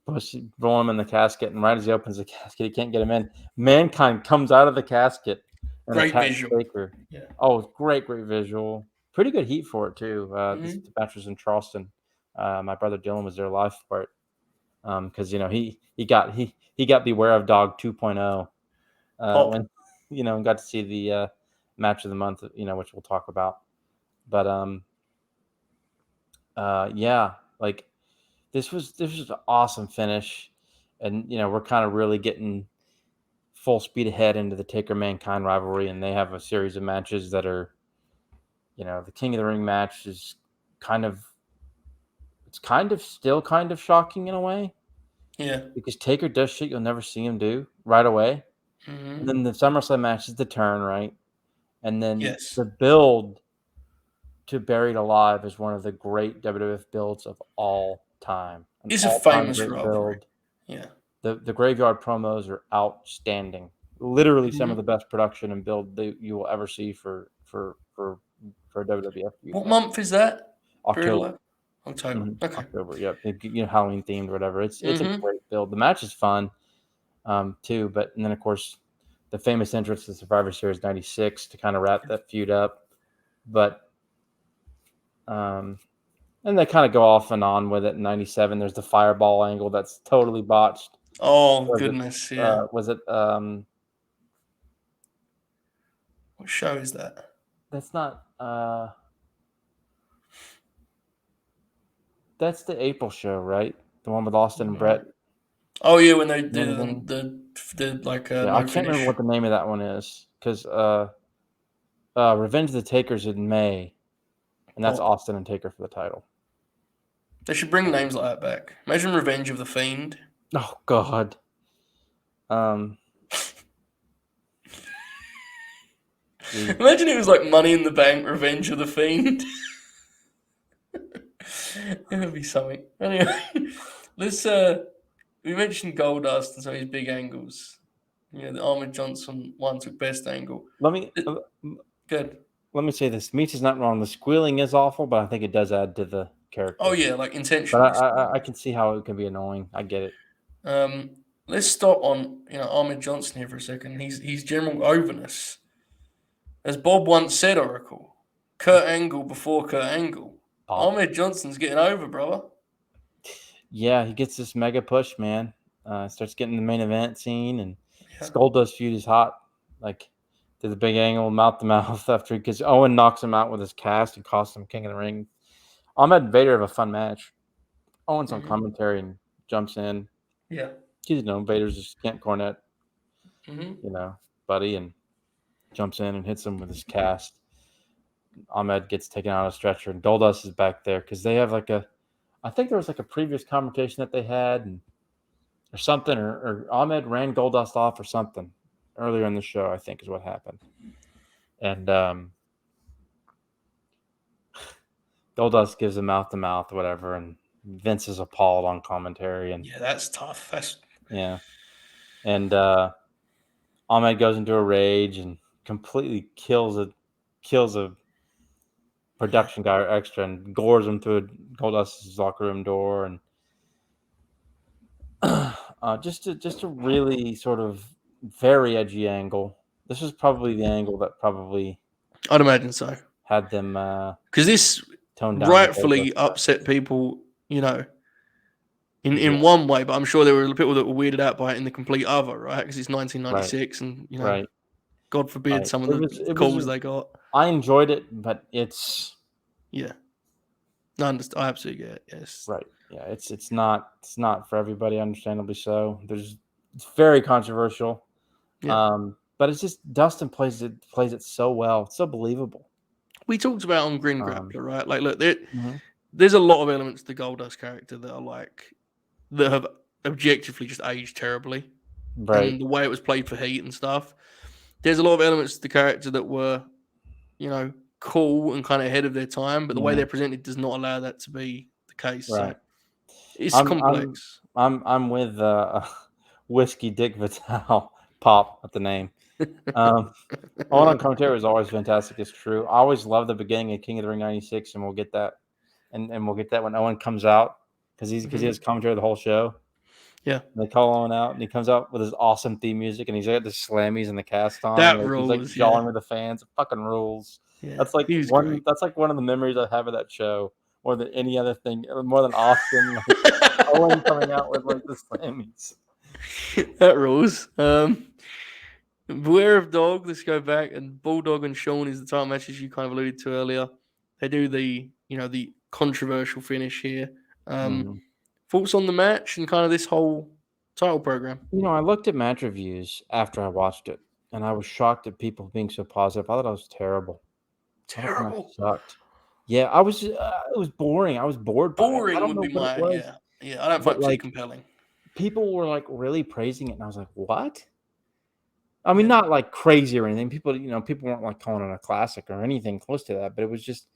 rolling him in the casket, and right as he opens the casket, he can't get him in. Mankind comes out of the casket and Great attacks visual. Taker. Yeah. Oh, great visual. Pretty good heat for it too. This Hmm. match was in Charleston. My brother Dylan was there live for it because he got Beware of Dog 2.0 Pop. when and got to see the match of the month, which we'll talk about. But yeah, like this was an awesome finish, and we're kind of really getting full speed ahead into the Taker Mankind rivalry, and they have a series of matches that are, the King of the Ring match is kind of still kind of shocking in a way, Yeah. because Taker does shit you'll never see him do right away, and Hmm. then the SummerSlam match is the turn, right, and then Yes. the build to Buried Alive is one of the great WWF builds of all time, an It's a all-time famous great rivalry. build. Yeah. The graveyard promos are outstanding. Literally some of Hmm. the best production and build that you will ever see for a WWF feud What match. month is that? Buried October. Alive? October. Okay. October. Yep. Halloween themed or whatever. It's a Hmm. great build. The match is fun, too. And then of course the famous entrance to Survivor Series '96 to kind of wrap that feud up. But um, and they kind of go off and on with it in '97. There's the fireball angle that's totally botched. Oh Was it? goodness, yeah. Was it? What show is that? That's not. That's the April show, right? The one with Austin and Brett. Oh yeah, when they Main do eventing? the like Yeah, I no can't remember finish. what the name of that one is, because Revenge of the Taker's in May, and that's Pop. Austin and Taker for the title. They should bring names like that back. Imagine Revenge of the Fiend. Oh God. Um, geez. Imagine it was like Money in the Bank, Revenge of the Fiend. It would be something. Anyway, let's we mentioned Goldust and some of his big angles. Yeah, the Ahmed Johnson one took best angle. let me It- Good. let me say this. Meech is not wrong. The squealing is awful, but I think it does add to the Oh character. yeah, like But intentionally. I can see how it can be annoying. I get it. Let's stop on Ahmed Johnson here for a second. He's general overness. As Bob once said, Oracle, Kurt Angle before Kurt Angle. Bob. Ahmed Johnson's getting over, brother. Yeah, he gets this mega push, man. Starts getting the main event scene, and Yeah. Goldust feud is hot. Like, to the big angle, mouth to mouth after, because Owen knocks him out with his cast and costs him King of the Ring. Ahmed and Vader have a fun match. Owen's on Hmm. commentary and jumps in. Yeah. Vader's just Kent Cornette, Hmm. buddy, and jumps in and hits him with his cast. Ahmed gets taken out of a stretcher, and Goldust is back there because they have I think there was like a previous confrontation that they had, and or something, or Ahmed ran Goldust off or something earlier in the show, I think is what happened. And Goldust gives a mouth to mouth, whatever, and Vince is appalled on commentary. And Yeah, that's tough. yeah. And Ahmed goes into a rage and completely kills a production guy or extra and gores him through Goldust's locker room door. And just a really sort of very edgy angle. This was probably the angle that probably I'd imagine so. had them Because this toned down. rightfully upset people, you know, in Yeah. one way, but I'm sure there were people that were weirded out by it in the complete other, right? Because it's 1996, and you know, Right. God forbid Right. some of It the calls they got. I enjoyed it, but it's Yeah, no, I absolutely get it. Yes, right. Yeah, it's not for everybody, understandably so. It's very controversial. yeah. But it's just Dustin plays it so well. It's so believable. We talked about on Grin Um, Grappler, right? Like, look, Mhm. there's a lot of elements to the Goldust character that are like that have objectively just aged terribly, Right. and the way it was played for Heat and stuff. There's a lot of elements to the character that were, you know, cool and kind of ahead of their time, but the way Mhm. they're presented does not allow that to be the case. Right. So it's I'm complex. I'm with Whiskey Dick Vital Pop at the name. Owen on commentary was always fantastic. It's true. I always love the beginning of King of the Ring '96, and we'll get that, and we'll get that when Owen comes out because he has commentary the whole show. Yeah, And they call Owen out, and he comes out with his awesome theme music, and he's got the slammies and the cast on. that And he's like rules. jawing Yeah, with the fans. It fucking rules. yeah, That's like he was one. great. That's like one of the memories I have of that show more than any other thing. More than Austin, like Owen coming out with like the slammies. That rules. Beware of Dog. Let's go back, and Bulldog and Sean is the title matches you kind of alluded to earlier. They do the the controversial finish here. Mhm. Thoughts on the match and kind of this whole title program? I looked at match reviews after I watched it, and I was shocked at people being so positive. I thought it was terrible. I thought the match Terrible. sucked. Yeah, I was. It was boring. I was bored by it. I Boring don't would know be what it my was, yeah. I don't but find it particularly like compelling. people were like really praising it, and I was like, "What?" I mean, Yeah. not like crazy or anything. People weren't like calling it a classic or anything close to that, but it was just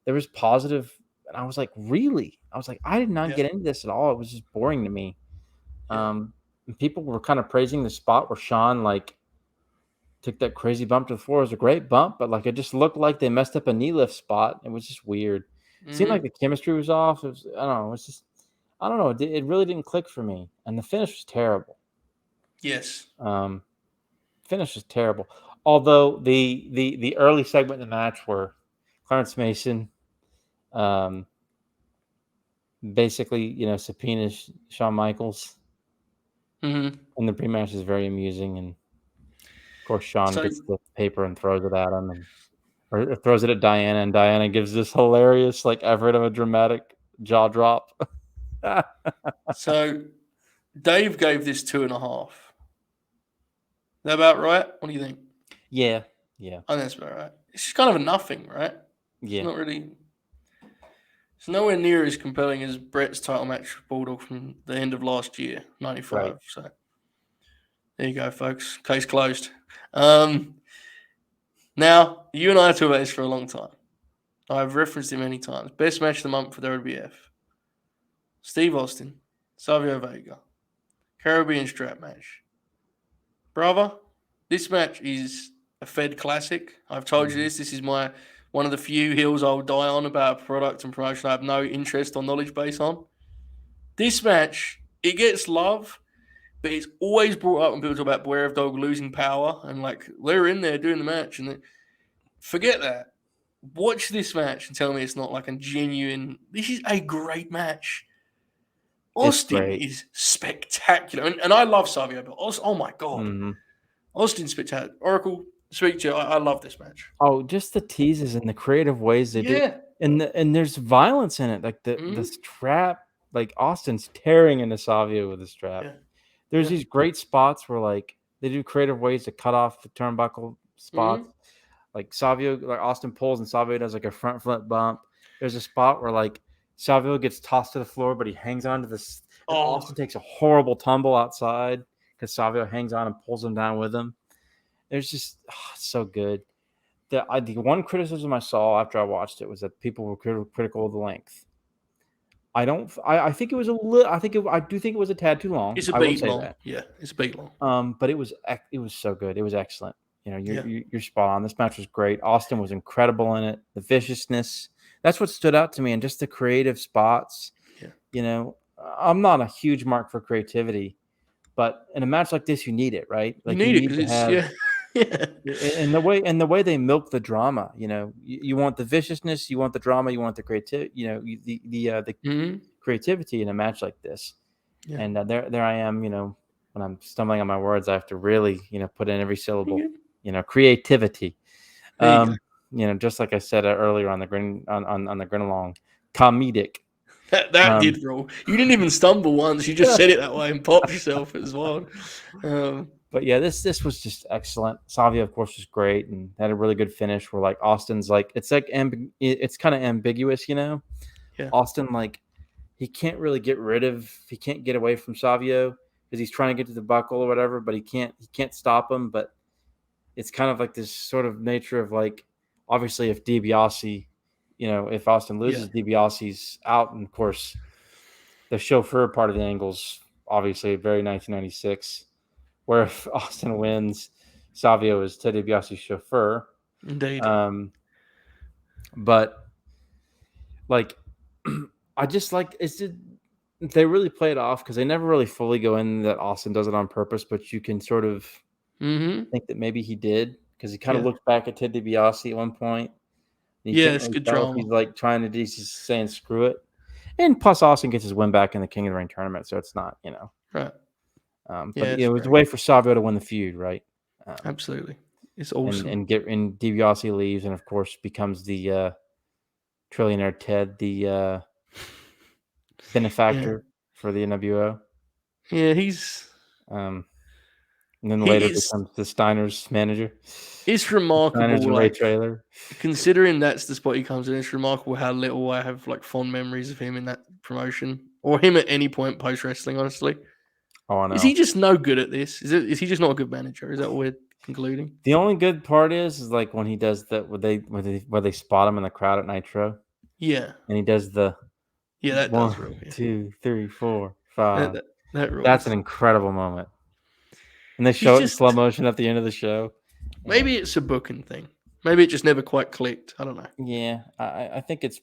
there was positive, and I was like, "Really?" I was like, "I did not Yeah. get into this at all. It was just boring to me." Yeah. And people were kind of praising the spot where Sean like took that crazy bump to the floor. It was a great bump, but like it just looked like they messed up a knee lift spot. It was just weird. It seemed like Mm-hmm. the chemistry was off. I don't know. It's just I don't know. It really didn't click for me, and the finish was terrible. Yes. Finish was terrible. Although the early segment in the match where Clarence Mason, um, basically subpoenas Shawn Michaels, Mm-hmm. and the pre-match is very amusing, and of course Shawn So gets the paper and throws it at him, or throws it at Diana, and Diana gives this hilarious like effort of a dramatic jaw drop. so Dave gave this 2.5. Is that about right? What do you think? Yeah. I think that's about right. It's just kind of a nothing, right? It's Yeah. not really. It's nowhere near as compelling as Brett's title match with Bulldog from the end of last year, '95. Right. So there you go, folks. Case closed. Um, Now, you and I have talked about this for a long time. I've referenced it many times. Best match of the month for the WBF. Steve Austin, Savio Vega, Caribbean strap match. Brother, this match is a Fed classic. I've told you this. This is one of the few hills I'll die on about a product and promotion I have no interest or knowledge base on. This match, it gets love, but it's always brought up when people talk about Beware of Dog losing power and like they're in there doing the match and forget that. Watch this match and tell me it's not like a genuine. This is a great match. It's Austin great. is spectacular, and I love Savio, but oh my god, Mm-hmm. Austin's spectacular. Oracle, speak to you. I love this match. Oh, just the teases and the creative ways they do, Yeah. and there's violence in it. Like the strap, like Austin's tearing into Savio with the strap. Yeah. There's Yeah. these great spots where like they do creative ways to cut off the turnbuckle spots. Like Savio, like Austin pulls and Savio does like a front flip bump. There's a spot where like Savio gets tossed to the floor, but he hangs onto this And Oh, Austin takes a horrible tumble outside because Savio hangs on and pulls him down with him. There's just so good. The one criticism I saw after I watched it was that people were critical of the length. I think it was a little. I do think it was a tad too long. it's a I will beat say long. that. Yeah, it's a beat long. But it was so good. It was excellent. Yeah. You're spot on. This match was great. Austin was incredible in it. The viciousness. That's what stood out to me, and just the creative spots. Yeah. I'm not a huge mark for creativity, but in a match like this, you need it, right? You Like need it need because to it's have. yeah. And the way they milk the drama, you want the viciousness, you want the drama, you want the creativity, the Mhm. creativity in a match like this. Yeah. And there I am, when I'm stumbling on my words, I have to really, put in every syllable, creativity. There you go. Just like I said earlier on the grin on the grin along, comedic. That did roll. You didn't even stumble once. You just said it that way and popped yourself as well. But yeah, this was just excellent. Savio, of course, was great and had a really good finish. Where like Austin's it's kind of ambiguous, Yeah. Austin he can't really he can't get away from Savio because he's trying to get to the buckle or whatever, but he can't stop him. But it's kind of like this sort of nature of obviously if DiBiase, if Austin loses, DiBiase's out, and of course the chauffeur part of the angle's obviously very 1996, where if Austin wins, Savio is Ted DiBiase's chauffeur. Indeed. But I just they really play it off because they never really fully go in that Austin does it on purpose, but you can sort of think that maybe he did because he kind of looks back at Ted DiBiase at one point. And you can't it's really good tell if drama. he's trying to he's just saying screw it. And plus, Austin gets his win back in the King of the Ring tournament, so it's not Right. But it was a way for Savio to win the feud, right? Absolutely, it's awesome. And DiBiase leaves, and of course becomes the trillionaire Ted, the benefactor for the NWO. Yeah, he's. And then later becomes the Steiner's manager. It's remarkable, Steiner's and Ray Traylor. Considering that's the spot he comes in. It's remarkable how little I have fond memories of him in that promotion, or him at any point post wrestling. Honestly, oh, I know. Is he just no good at this? Is he just not a good manager? Is that what we're concluding? The only good part is when he does that, where they spot him in the crowd at Nitro. Yeah, and he does the that 1, does rule. 2, 3, 4, 5. That rules. That's an incredible moment. And they show it in slow motion at the end of the show. Maybe it's a booking thing. Maybe it just never quite clicked. I don't know. Yeah, I think it's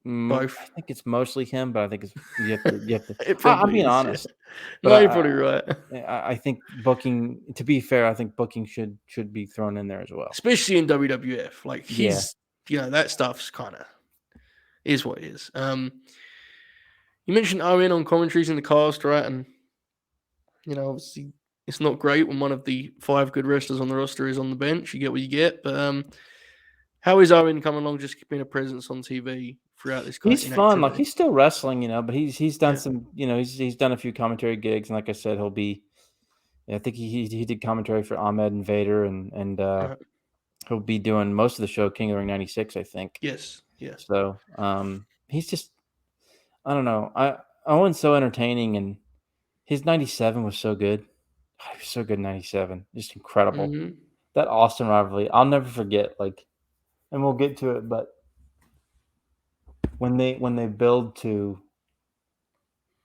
both. I think it's mostly him, but I think you have to. I'm being honest. Yeah. No, you're probably right. I think booking. To be fair, I think booking should be thrown in there as well, especially in WWF. He's that stuff's kind of is what it is. You mentioned Owen on commentaries in the cast, right? And obviously it's not great when one of the 5 good wrestlers on the roster is on the bench. You get what you get. But how is Owen coming along? Just being a presence on TV throughout this. He's fun. He's still wrestling, but he's done some. He's done a few commentary gigs, and like I said, he'll be. I think he did commentary for Ahmed and Vader, and he'll be doing most of the show King of the Ring '96, I think. Yes. So he's just. I don't know. Owen's so entertaining, and his '97 was so good. He was so good in '97, just incredible. Mm-hmm. That Austin rivalry, I'll never forget. And we'll get to it, but when they build to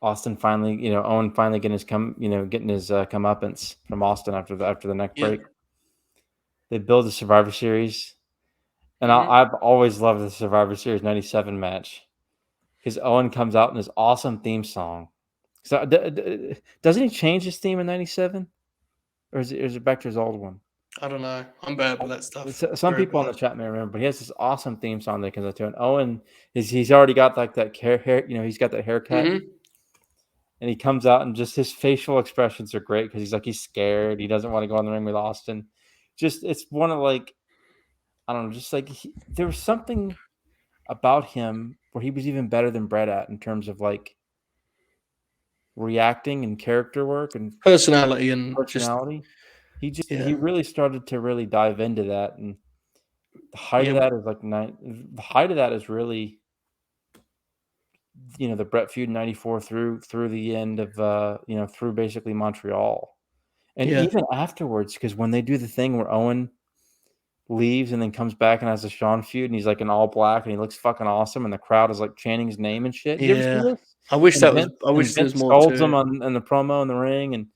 Austin finally, Owen finally getting his comeuppance from Austin after the neck break, they build the Survivor Series, and I've always loved the Survivor Series '97 match because Owen comes out in his awesome theme song. So doesn't he change his theme in '97, or is it back to his old one? I don't know. I'm bad with that stuff. Some people in the chat may remember, but he has this awesome theme song that comes out to it. Owen he's already got that hair, he's got that haircut, and he comes out and just his facial expressions are great because he's scared. He doesn't want to go on the ring with Austin. Just it's one of I don't know, just there was something about him where he was even better than Bret at in terms of reacting and character work and personality. He really started to really dive into that, and the height of that is the height of that is really the Brett feud '94 through the end of through basically Montreal, and Yeah. even afterwards, because when they do the thing where Owen leaves and then comes back and has a Shawn feud, and he's like in all black and he looks fucking awesome, and the crowd is like chanting his name and shit. You ever see Yeah. this? I wish And that was. I wish there was Vince more scolds to him it. in the promo in the ring, and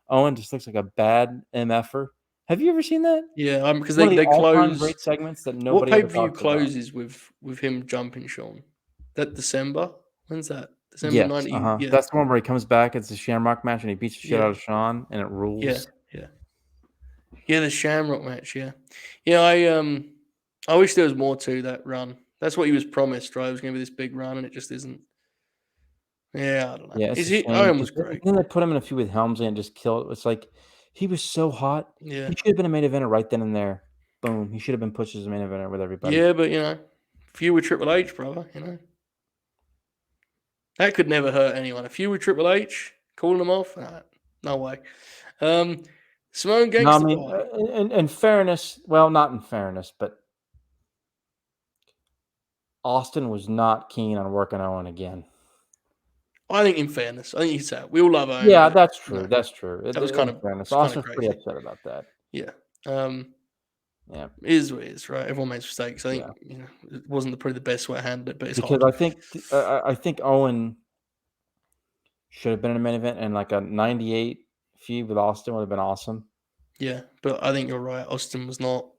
Owen just looks like a bad MFer. Have you ever seen that? Yeah, because One of the they all-time close. great segments that What nobody pay ever per view talks about. closes with him jumping Sean? That December? When's that? December Yes, 90. Yeah. that's the one where he comes back. It's a Shamrock match, and he beats the shit Yeah. out of Shawn, and it Yeah. rules. Yeah. Yeah, the Shamrock match. Yeah. Yeah. I wish there was more to that run. That's what he was promised, right? It was going to be this big run, and it just isn't. Yeah, I don't know. Yeah, it's Is a he? shame Owen was 'cause great. then they put him in a feud with Helmsley and just killed it. It's like he was so hot. Yeah. He should have been a main eventer right then and there. Boom. He should have been pushed as a main eventer with everybody. Yeah, but if you were Triple H, brother, that could never hurt anyone. If you were Triple H, calling them off, no way. Simone No, I Gangster mean, Party. in fairness, well, not in fairness, but Austin was not keen on working Owen again. I think, in fairness, I think he's out. We all love Owen. Yeah, but, that's true. That's true. That was In fairness, kind of Austin's pretty crazy. upset about that. Yeah. Yeah. It is what it is, right? Everyone makes mistakes. I think Yeah. it wasn't probably the best way to handle it, but it's Because hard. I think Owen should have been in a main event, and like a '98 feud with Austin would have been awesome. Yeah, but I think you're right. Austin was not.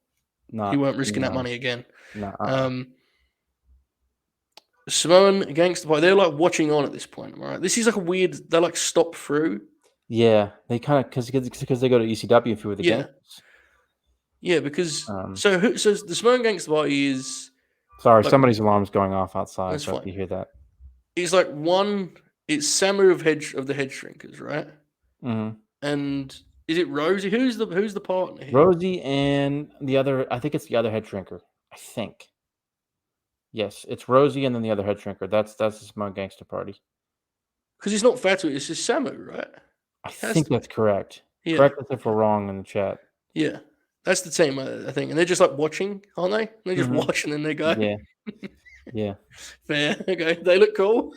Not He weren't risking that money again. No. Samoan Gangster Party. They're like watching on at this point, right? This is like a weird. They're like stop through. Yeah, they kind of because they go to ECW feud with the Gangsters. Yeah, because so the Samoan Gangster Party is. Sorry, somebody's alarm's going off outside. That's so fine. You hear that? It's like It's Samu of the Head Shrinkers, right? Mm-hmm. And is it Rosie? Who's the partner here? Rosie and the other. I think it's the other head shrinker. I think. Yes, it's Rosie and then the other head shrinker. That's the Samoan Gangster Party. Because it's not Fatu, it's just Samu, right? I think that's correct. Yeah. Correct us if we're wrong in the chat. Yeah. That's the team, I think. And they're just like watching, aren't they? They just watch and then they go. Yeah. Yeah. Fair. Okay. They look cool.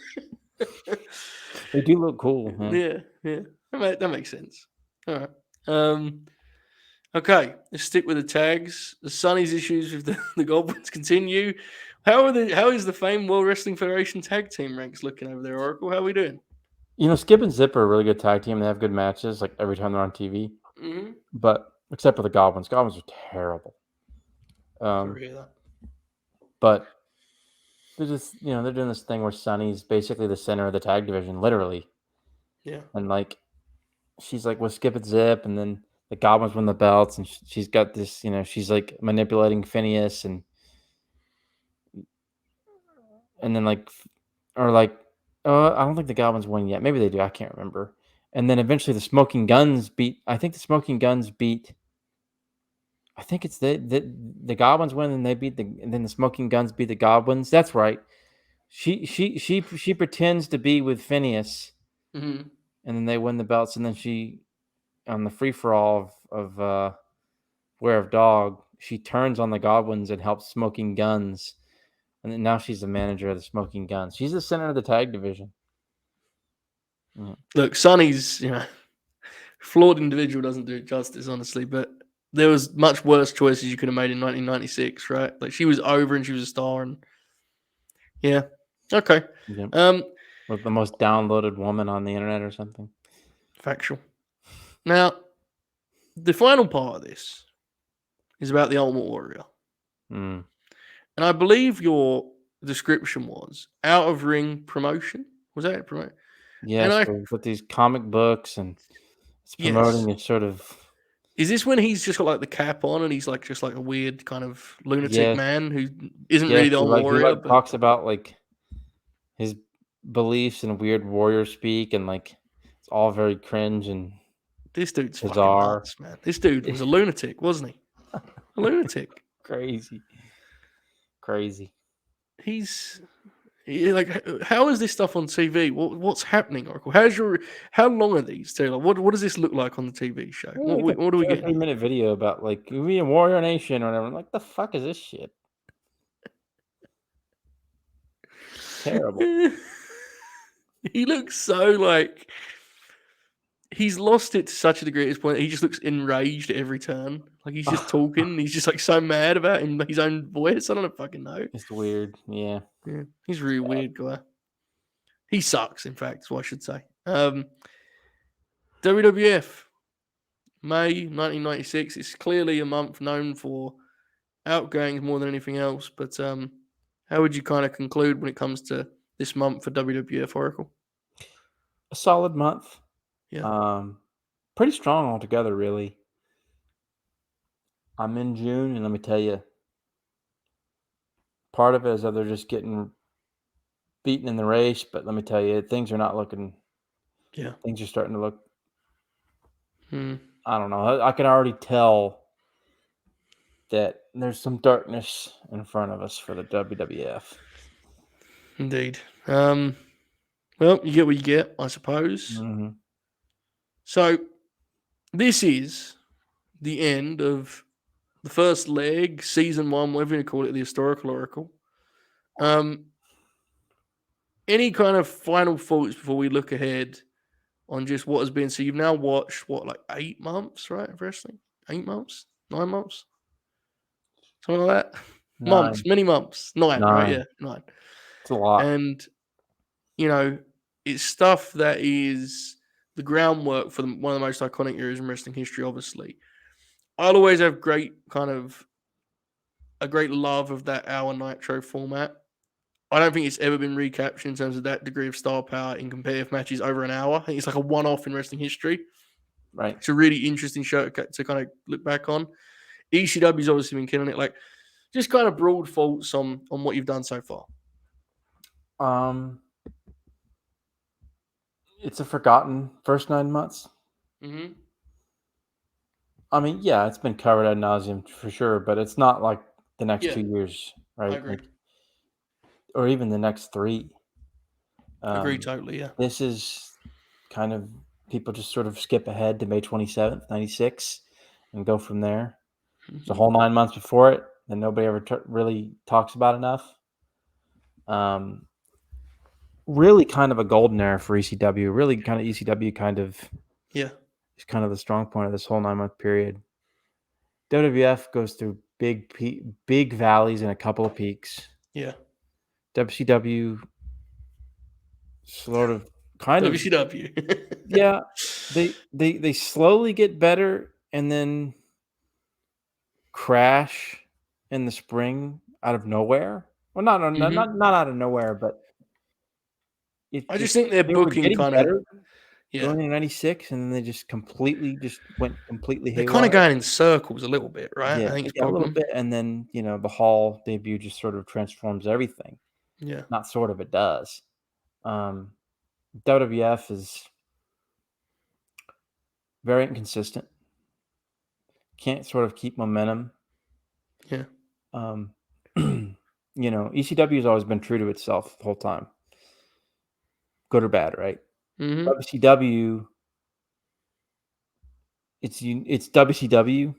They do look cool. Man. Yeah. That makes sense. All right. Okay. Let's stick with the tags. The Sonny's issues with the Goblins continue. How is the famed World Wrestling Federation tag team ranks looking over there, Oracle? How are we doing? Skip and Zip are a really good tag team. They have good matches, like every time they're on TV. Mm-hmm. But except for the Goblins. Goblins are terrible. But they're just, they're doing this thing where Sonny's basically the center of the tag division, literally. Yeah. And like, she's like, well, Skip and Zip, and then the Goblins win the belts, and she's got this, she's like manipulating Phineas, and then I don't think the Goblins win yet. Maybe they do. I can't remember. And then eventually the Smoking Guns beat. I think the Smoking Guns beat. I think it's the Goblins win, and and then the Smoking Guns beat the Goblins. That's right. She pretends to be with Phineas, mm-hmm. and then they win the belts, and then she, on the free for all of Beware of Dog, she turns on the Goblins and helps Smoking Guns. And then now she's the manager of the Smoking Guns. She's the center of the tag division. Yeah. Look, Sonny's, flawed individual doesn't do it justice, honestly. But there was much worse choices you could have made in 1996, right? Like, she was over and she was a star, and yeah, okay. Yeah. With the most downloaded woman on the internet or something. Factual. Now, the final part of this is about the Ultimate Warrior. Mm. And I believe your description was out of ring promotion. Was that it? Promote? Yeah, so with these comic books and it's promoting it sort of. Is this when he's just got like the cap on and he's like just like a weird kind of lunatic man who isn't really the Ultimate Warrior? He talks about like his beliefs and weird warrior speak, and like it's all very cringe and this dude's bizarre. Fucking nuts, man. This dude was a lunatic, wasn't he? A lunatic. Crazy. He's like, how is this stuff on TV? What's happening, Oracle? How long are these? Taylor? What does this look like on the TV show? What do we get? 3-minute video about like we in Warrior Nation or whatever. I'm like, the fuck is this shit? Terrible. He looks so like he's lost it to such a degree at this point. He just looks enraged at every turn. Like he's just talking. He's just like so mad about his own voice. I don't fucking know. It's weird. Yeah. Yeah, he's a really weird guy. He sucks, in fact, is what I should say. WWF, May 1996. It's clearly a month known for outgoings more than anything else. But how would you kind of conclude when it comes to this month for WWF Oracle? A solid month. Yeah. Pretty strong altogether, really. I'm in June, and let me tell you, part of it is that they're just getting beaten in the race, but let me tell you, things are not looking. Yeah. Things are starting to look. Hmm. I don't know. I can already tell that there's some darkness in front of us for the WWF. Indeed. Well, you get what you get, I suppose. Mm-hmm. So this is the end of the first leg, season one, whatever you call it, the historical oracle. Any kind of final thoughts before we look ahead on just what has been? So you've now watched what, like 8 months, right, of wrestling? 8 months, 9 months, something like that. Months, 9. many months, 9, right? 9. Yeah, 9. It's a lot. And you know, it's stuff that is the groundwork for one of the most iconic eras in wrestling history. Obviously, I'll always have a great love of that hour Nitro format. I don't think it's ever been recaptured in terms of that degree of star power in competitive matches over an hour. I think it's like a one-off in wrestling history. Right. It's a really interesting show to kind of look back on. ECW's obviously been killing it. Like, just kind of broad thoughts on what you've done so far. It's a forgotten first 9 months. Mm-hmm. I mean, yeah, it's been covered ad nauseum for sure, but it's not like the next 2 years, right? I agree. Like, or even the next 3. Agree totally. Yeah. This is kind of people just sort of skip ahead to May 27th, 96 and go from there. It's a whole 9 months before it that nobody ever really talks about enough. Really kind of a golden era for ECW. Really kind of ECW is kind of the strong point of this whole 9-month period. WWF goes through big valleys and a couple of peaks. Yeah. WCW sort of WCW. yeah, they slowly get better and then crash in the spring out of nowhere. Well, not out of nowhere, but I just think their they were booking getting kind of better going in '96, and then they just went completely they're kind of haywire. going in circles a little bit, right? Yeah, I think it's a little problem. bit, and then the Hall debut just sort of transforms everything. Yeah. Not sort of, it does. WWF is very inconsistent. Can't sort of keep momentum. Yeah. ECW has always been true to itself the whole time, good or bad, right? Mm-hmm. WCW, it's WCW,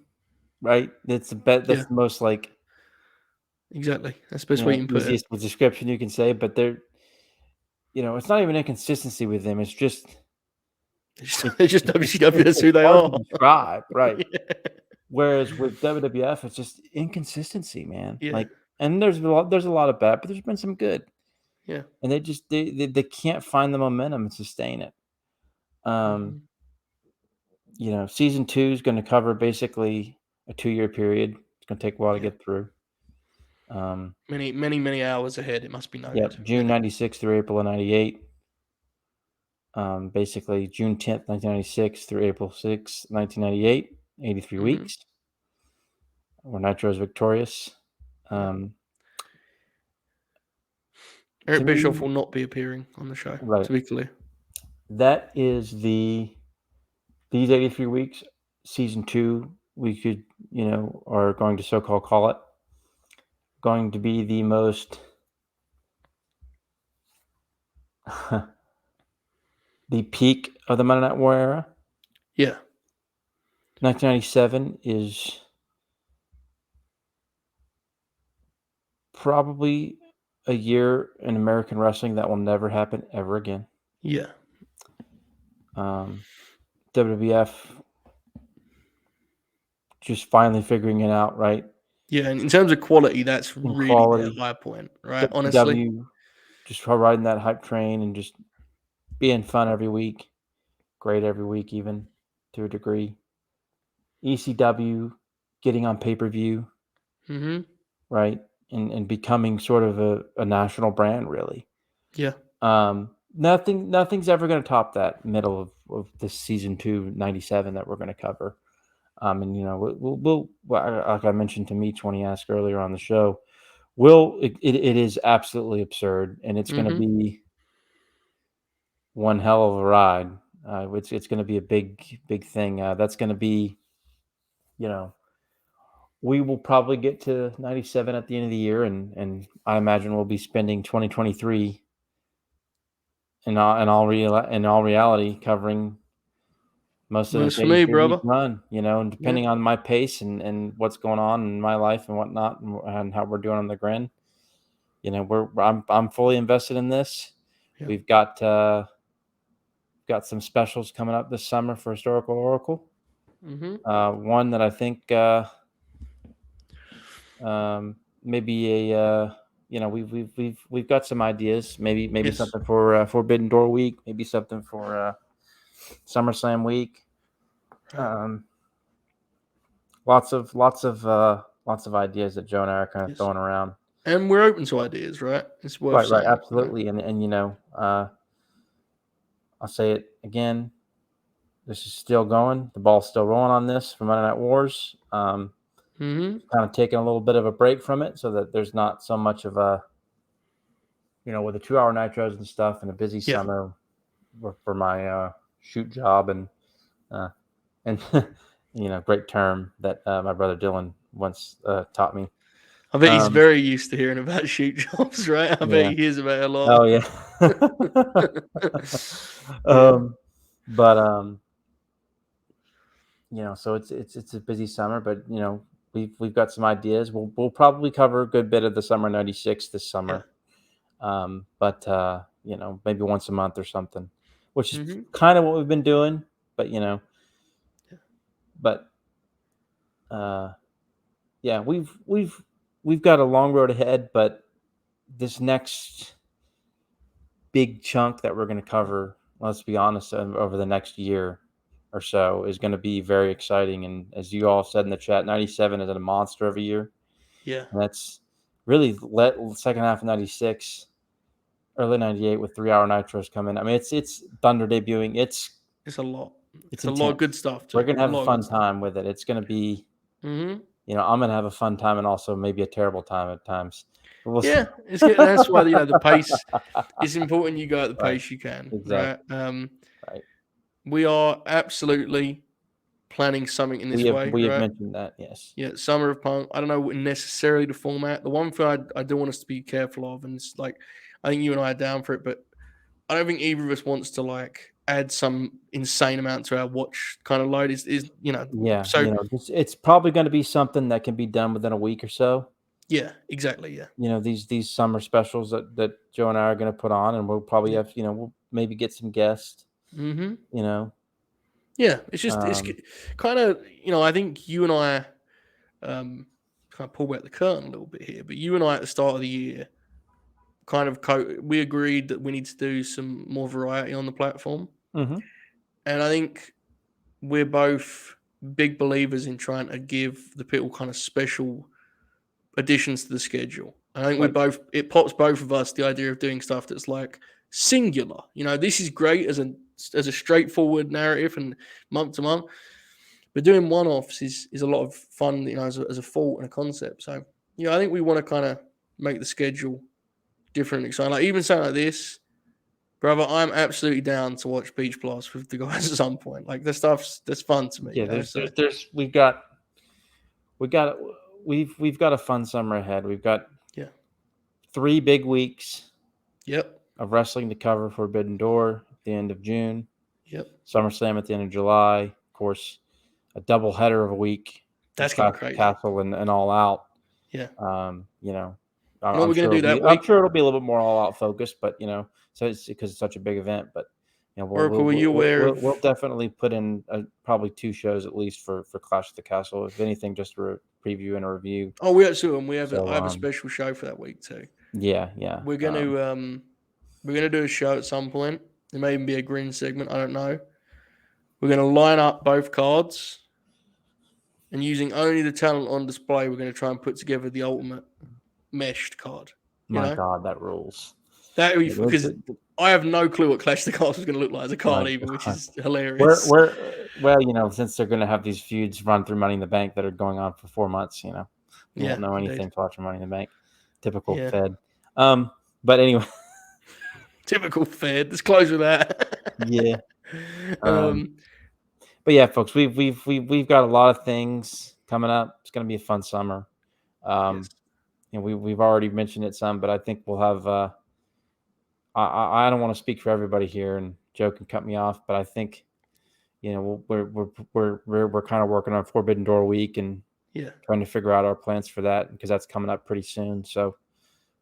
right? That's the most like Exactly. That's the best way you can put it. easiest description you can say. But it's not even inconsistency with them. It's just WCW. That's who they hard are. to describe, right? Yeah. Whereas with WWF, it's just inconsistency, man. Yeah. Like, and there's a lot of bad, but there's been some good. Yeah. And they can't find the momentum and sustain it. Season 2 is going to cover basically a 2-year period. It's going to take a while to get through. Many hours ahead, it must be noted. Yep, June 96 through April of 98. Basically June 10th, 1996 through April 6th, 1998, 83 weeks. Where Nitro is victorious. Eric Bischoff will not be appearing on the show, to be clear. That is these 83 weeks, season 2, we could, are going to so-called call it, going to be the most the peak of the Monday Night War era. Yeah. 1997 is probably a year in American wrestling that will never happen ever again. Yeah. WWF just finally figuring it out, right? Yeah, and in terms of quality, that's In really their quality. high point, right? Honestly. WCW just riding that hype train and just being fun every week. Great every week, even to a degree. ECW getting on pay-per-view, Mm-hmm. right? And becoming sort of a national brand, really. Yeah. Nothing's ever going to top that middle of this season 2, 97 that we're going to cover. And we'll like I mentioned to Meach when he asked earlier on the show, it is absolutely absurd, and it's going to Mm-hmm. be one hell of a ride. It's going to be a big thing. That's going to be, we will probably get to 97 at the end of the year, and I imagine we'll be spending 2023 in all reality covering most of Works this for me, 83-week brother. run, and Yeah. depending on my pace and what's going on in my life and whatnot, and how we're doing on the grin, I'm fully invested in this. Yeah. We've got some specials coming up this summer for Historical Oracle. Mm-hmm. One that I think maybe we've got some ideas. Maybe Yes. something for Forbidden Door Week. Maybe something for SummerSlam Week. Right. Lots of ideas that Joe and I are kind of Yes. throwing around. And we're open to ideas, right? It's worth Right, saying, right? absolutely. And I'll say it again. This is still going. The ball's still rolling on this for Monday Night Wars. Mm-hmm. Kind of taking a little bit of a break from it so that there's not so much of a, with the 2-hour nitros and stuff and a busy Yeah. summer for my shoot job and great term that my brother Dylan once taught me. I bet he's very used to hearing about shoot jobs, right? I bet Yeah. he hears about it a Oh lot. yeah. Yeah. But so it's a busy summer, but we've got some ideas. We'll probably cover a good bit of the summer '96 this Yeah. summer. But maybe once a month or something, which is Mm-hmm. kind of what we've been doing. But but yeah, we've got a long road ahead. But this next big chunk that we're going to cover, let's be honest, over the next year or so is going to be very exciting. And as you all said in the chat, 97 is a monster of a year. Yeah. And that's really second half of 96, early 98 with 3-hour nitros coming. I mean, it's Thunder debuting. It's It's a lot. it's It's a lot of good intense. stuff We're too. going to A have a lot of good fun stuff. time with it. It's going to be, Mm-hmm. I'm going to have a fun time and also maybe a terrible time at times. But we'll see. Yeah, it's good. That's why the pace. It's important you go at the Right. pace you can, right? Exactly. Right. We are absolutely planning something in this way, We have right? mentioned that. Yes. Yeah, Summer of Punk. I don't know necessarily the format. The one thing I do want us to be careful of, and it's like, I think you and I are down for it, but I don't think either of us wants to like add some insane amount to our watch kind of load. Is Yeah. so It's probably going to be something that can be done within a week or so. yeah, exactly, yeah, These summer specials that Joe and I are going to put on, and we'll probably yeah, have, we'll maybe get some guests, mm-hmm. you know. Yeah. It's Um, kind of I think you and I kind of pull back the curtain a little bit here, but you and I at the start of the year kind of we agreed that we need to do some more variety on the platform, mhm. and I think we're both big believers in trying to give the people kind of special additions to the schedule. I think Right. it pops both of us the idea of doing stuff that's like singular. This is great as a straightforward narrative and month to month, but doing one offs is a lot of fun. As a thought and a concept. So I think we want to kind of make the schedule different and exciting. Like even something like this, brother, I'm absolutely down to watch Beach Blast with the guys at some point. Like that's fun to me. Yeah, So we got we've got a fun summer ahead. We've got yeah, 3 big weeks yep, of wrestling to cover. Forbidden Door at the end of June, yep. SummerSlam at the end of July, of course, a double header of a week with That's gonna be Clash of crazy. Castle and All Out. Yeah, You know, You know what we're going to do that week? I'm sure it'll be a little bit more all out focused, but so it's because it's such a big event. But Oracle, were you aware of? We'll definitely put in probably 2 shows at least for Clash of the Castle. If anything, just a preview and a review. Oh, we have I have a special show for that week too. Yeah. We're gonna do a show at some point. There may even be a green segment. I don't know. We're gonna line up both cards, and using only the talent on display, we're gonna try and put together the ultimate meshed card. My God, that rules. That because I have no clue what Clash of the Castle is going to look like as a card, even, which is hilarious. Well, since they're going to have these feuds run through Money in the Bank that are going on for 4 months, you won't know anything to watch Money in the Bank. Typical Fed. But anyway, typical Fed. Let's close with that. Yeah. But yeah, folks, we've got a lot of things coming up. It's going to be a fun summer. Yes. We've already mentioned it some, but I think we'll have. I don't want to speak for everybody here, and Joe can cut me off, but I think, we're kind of working on Forbidden Door Week and trying to figure out our plans for that because that's coming up pretty soon. So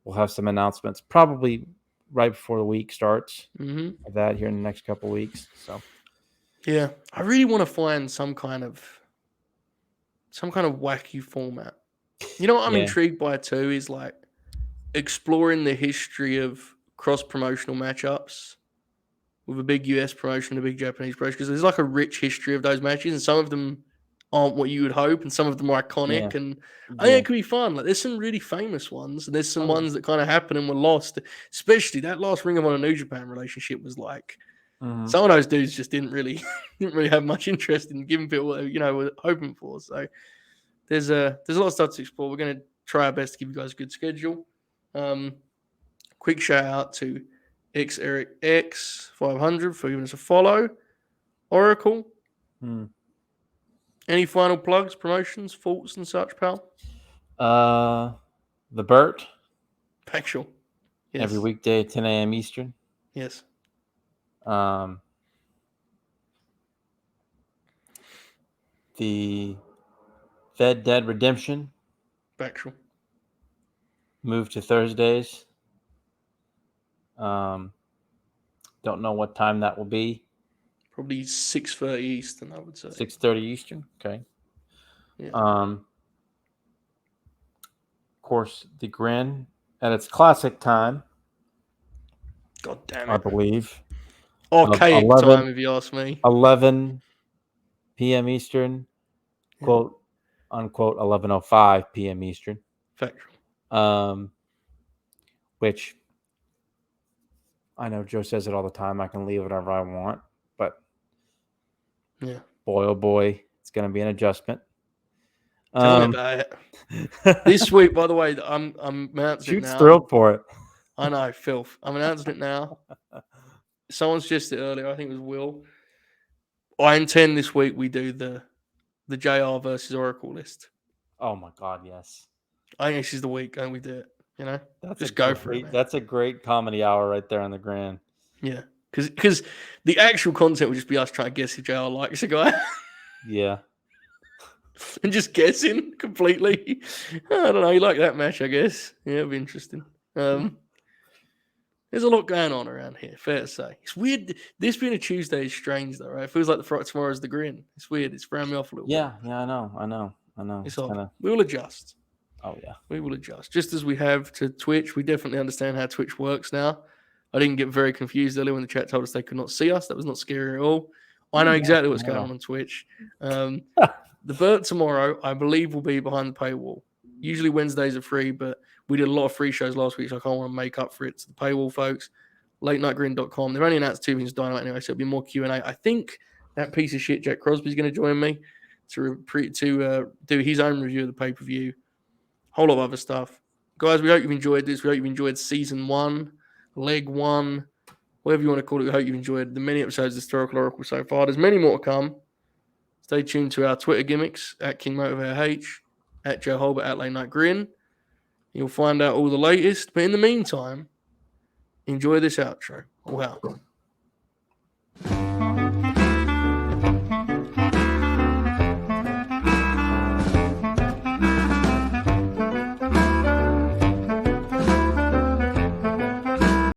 we'll have some announcements probably right before the week starts of that here in the next couple of weeks. So yeah, I really want to find some kind of wacky format. You know what I'm intrigued by too is like exploring the history of cross-promotional matchups with a big US promotion, a big Japanese promotion, because there's like a rich history of those matches, and some of them aren't what you would hope, and some of them are iconic, and I think it could be fun. Like there's some really famous ones, and there's some ones that kind of happened and were lost, especially that last Ring of Honor New Japan relationship was like some of those dudes just didn't really have much interest in giving people what were hoping for. So there's a lot of stuff to explore. We're going to try our best to give you guys a good schedule. Quick shout out to Eric X500 for giving us a follow. Oracle. Any final plugs, promotions, thoughts, and such, pal? The Burt. Factual. Yes. Every weekday at 10 a.m. Eastern. Yes. The Fed Dead Redemption. Factual. Moved to Thursdays. Don't know what time that will be. Probably 6:30 Eastern, I would say. 6:30 Eastern. Okay. Yeah. Of course, the Grin at its classic time. God damn it! I believe. Archaic time, if you ask me. 11 p.m. Eastern. Quote unquote 11:05 p.m. Eastern. Factual. Which I know Joe says it all the time. I can leave whatever I want, but boy, oh boy, it's going to be an adjustment. Tell me about it. This week, by the way, I'm announcing it now. Shoot's thrilled for it. I know, filth. I'm announcing it now. Someone suggested it earlier. I think it was Will. I intend this week we do the JR versus Oracle list. Oh my God, yes. I think this is the week, and we do it. Just go for it. Man. That's a great comedy hour right there on the Grand. Yeah, because the actual content would just be us trying to guess if JR likes a guy. Yeah. And just guessing completely. I don't know. You like that match, I guess. Yeah, it'll be interesting. There's a lot going on around here, fair to say. It's weird. This being a Tuesday is strange, though, right? It feels like tomorrow's the Grin. It's weird. It's throwing me off a little bit. Yeah, I know. It's odd. We will adjust. Oh, yeah. We will adjust. Just as we have to Twitch, we definitely understand how Twitch works now. I didn't get very confused earlier when the chat told us they could not see us. That was not scary at all. I know exactly what's going on Twitch. The Burt tomorrow, I believe, will be behind the paywall. Usually Wednesdays are free, but we did a lot of free shows last week, so I can't want to make up for it. To the paywall, folks. LateNightGrin.com. They've only announced 2 things Dynamite anyway, so it'll be more Q&A. I think that piece of shit Jack Crosby's going to join me to do his own review of the pay-per-view. Whole lot of other stuff. Guys, we hope you've enjoyed this. We hope you've enjoyed season 1, leg 1, whatever you want to call it. We hope you've enjoyed the many episodes of Historical Oracle so far. There's many more to come. Stay tuned to our Twitter gimmicks at KingMotivatorH, at Joe Hulbert, at Late Night Grin. You'll find out all the latest. But in the meantime, enjoy this outro. Wow.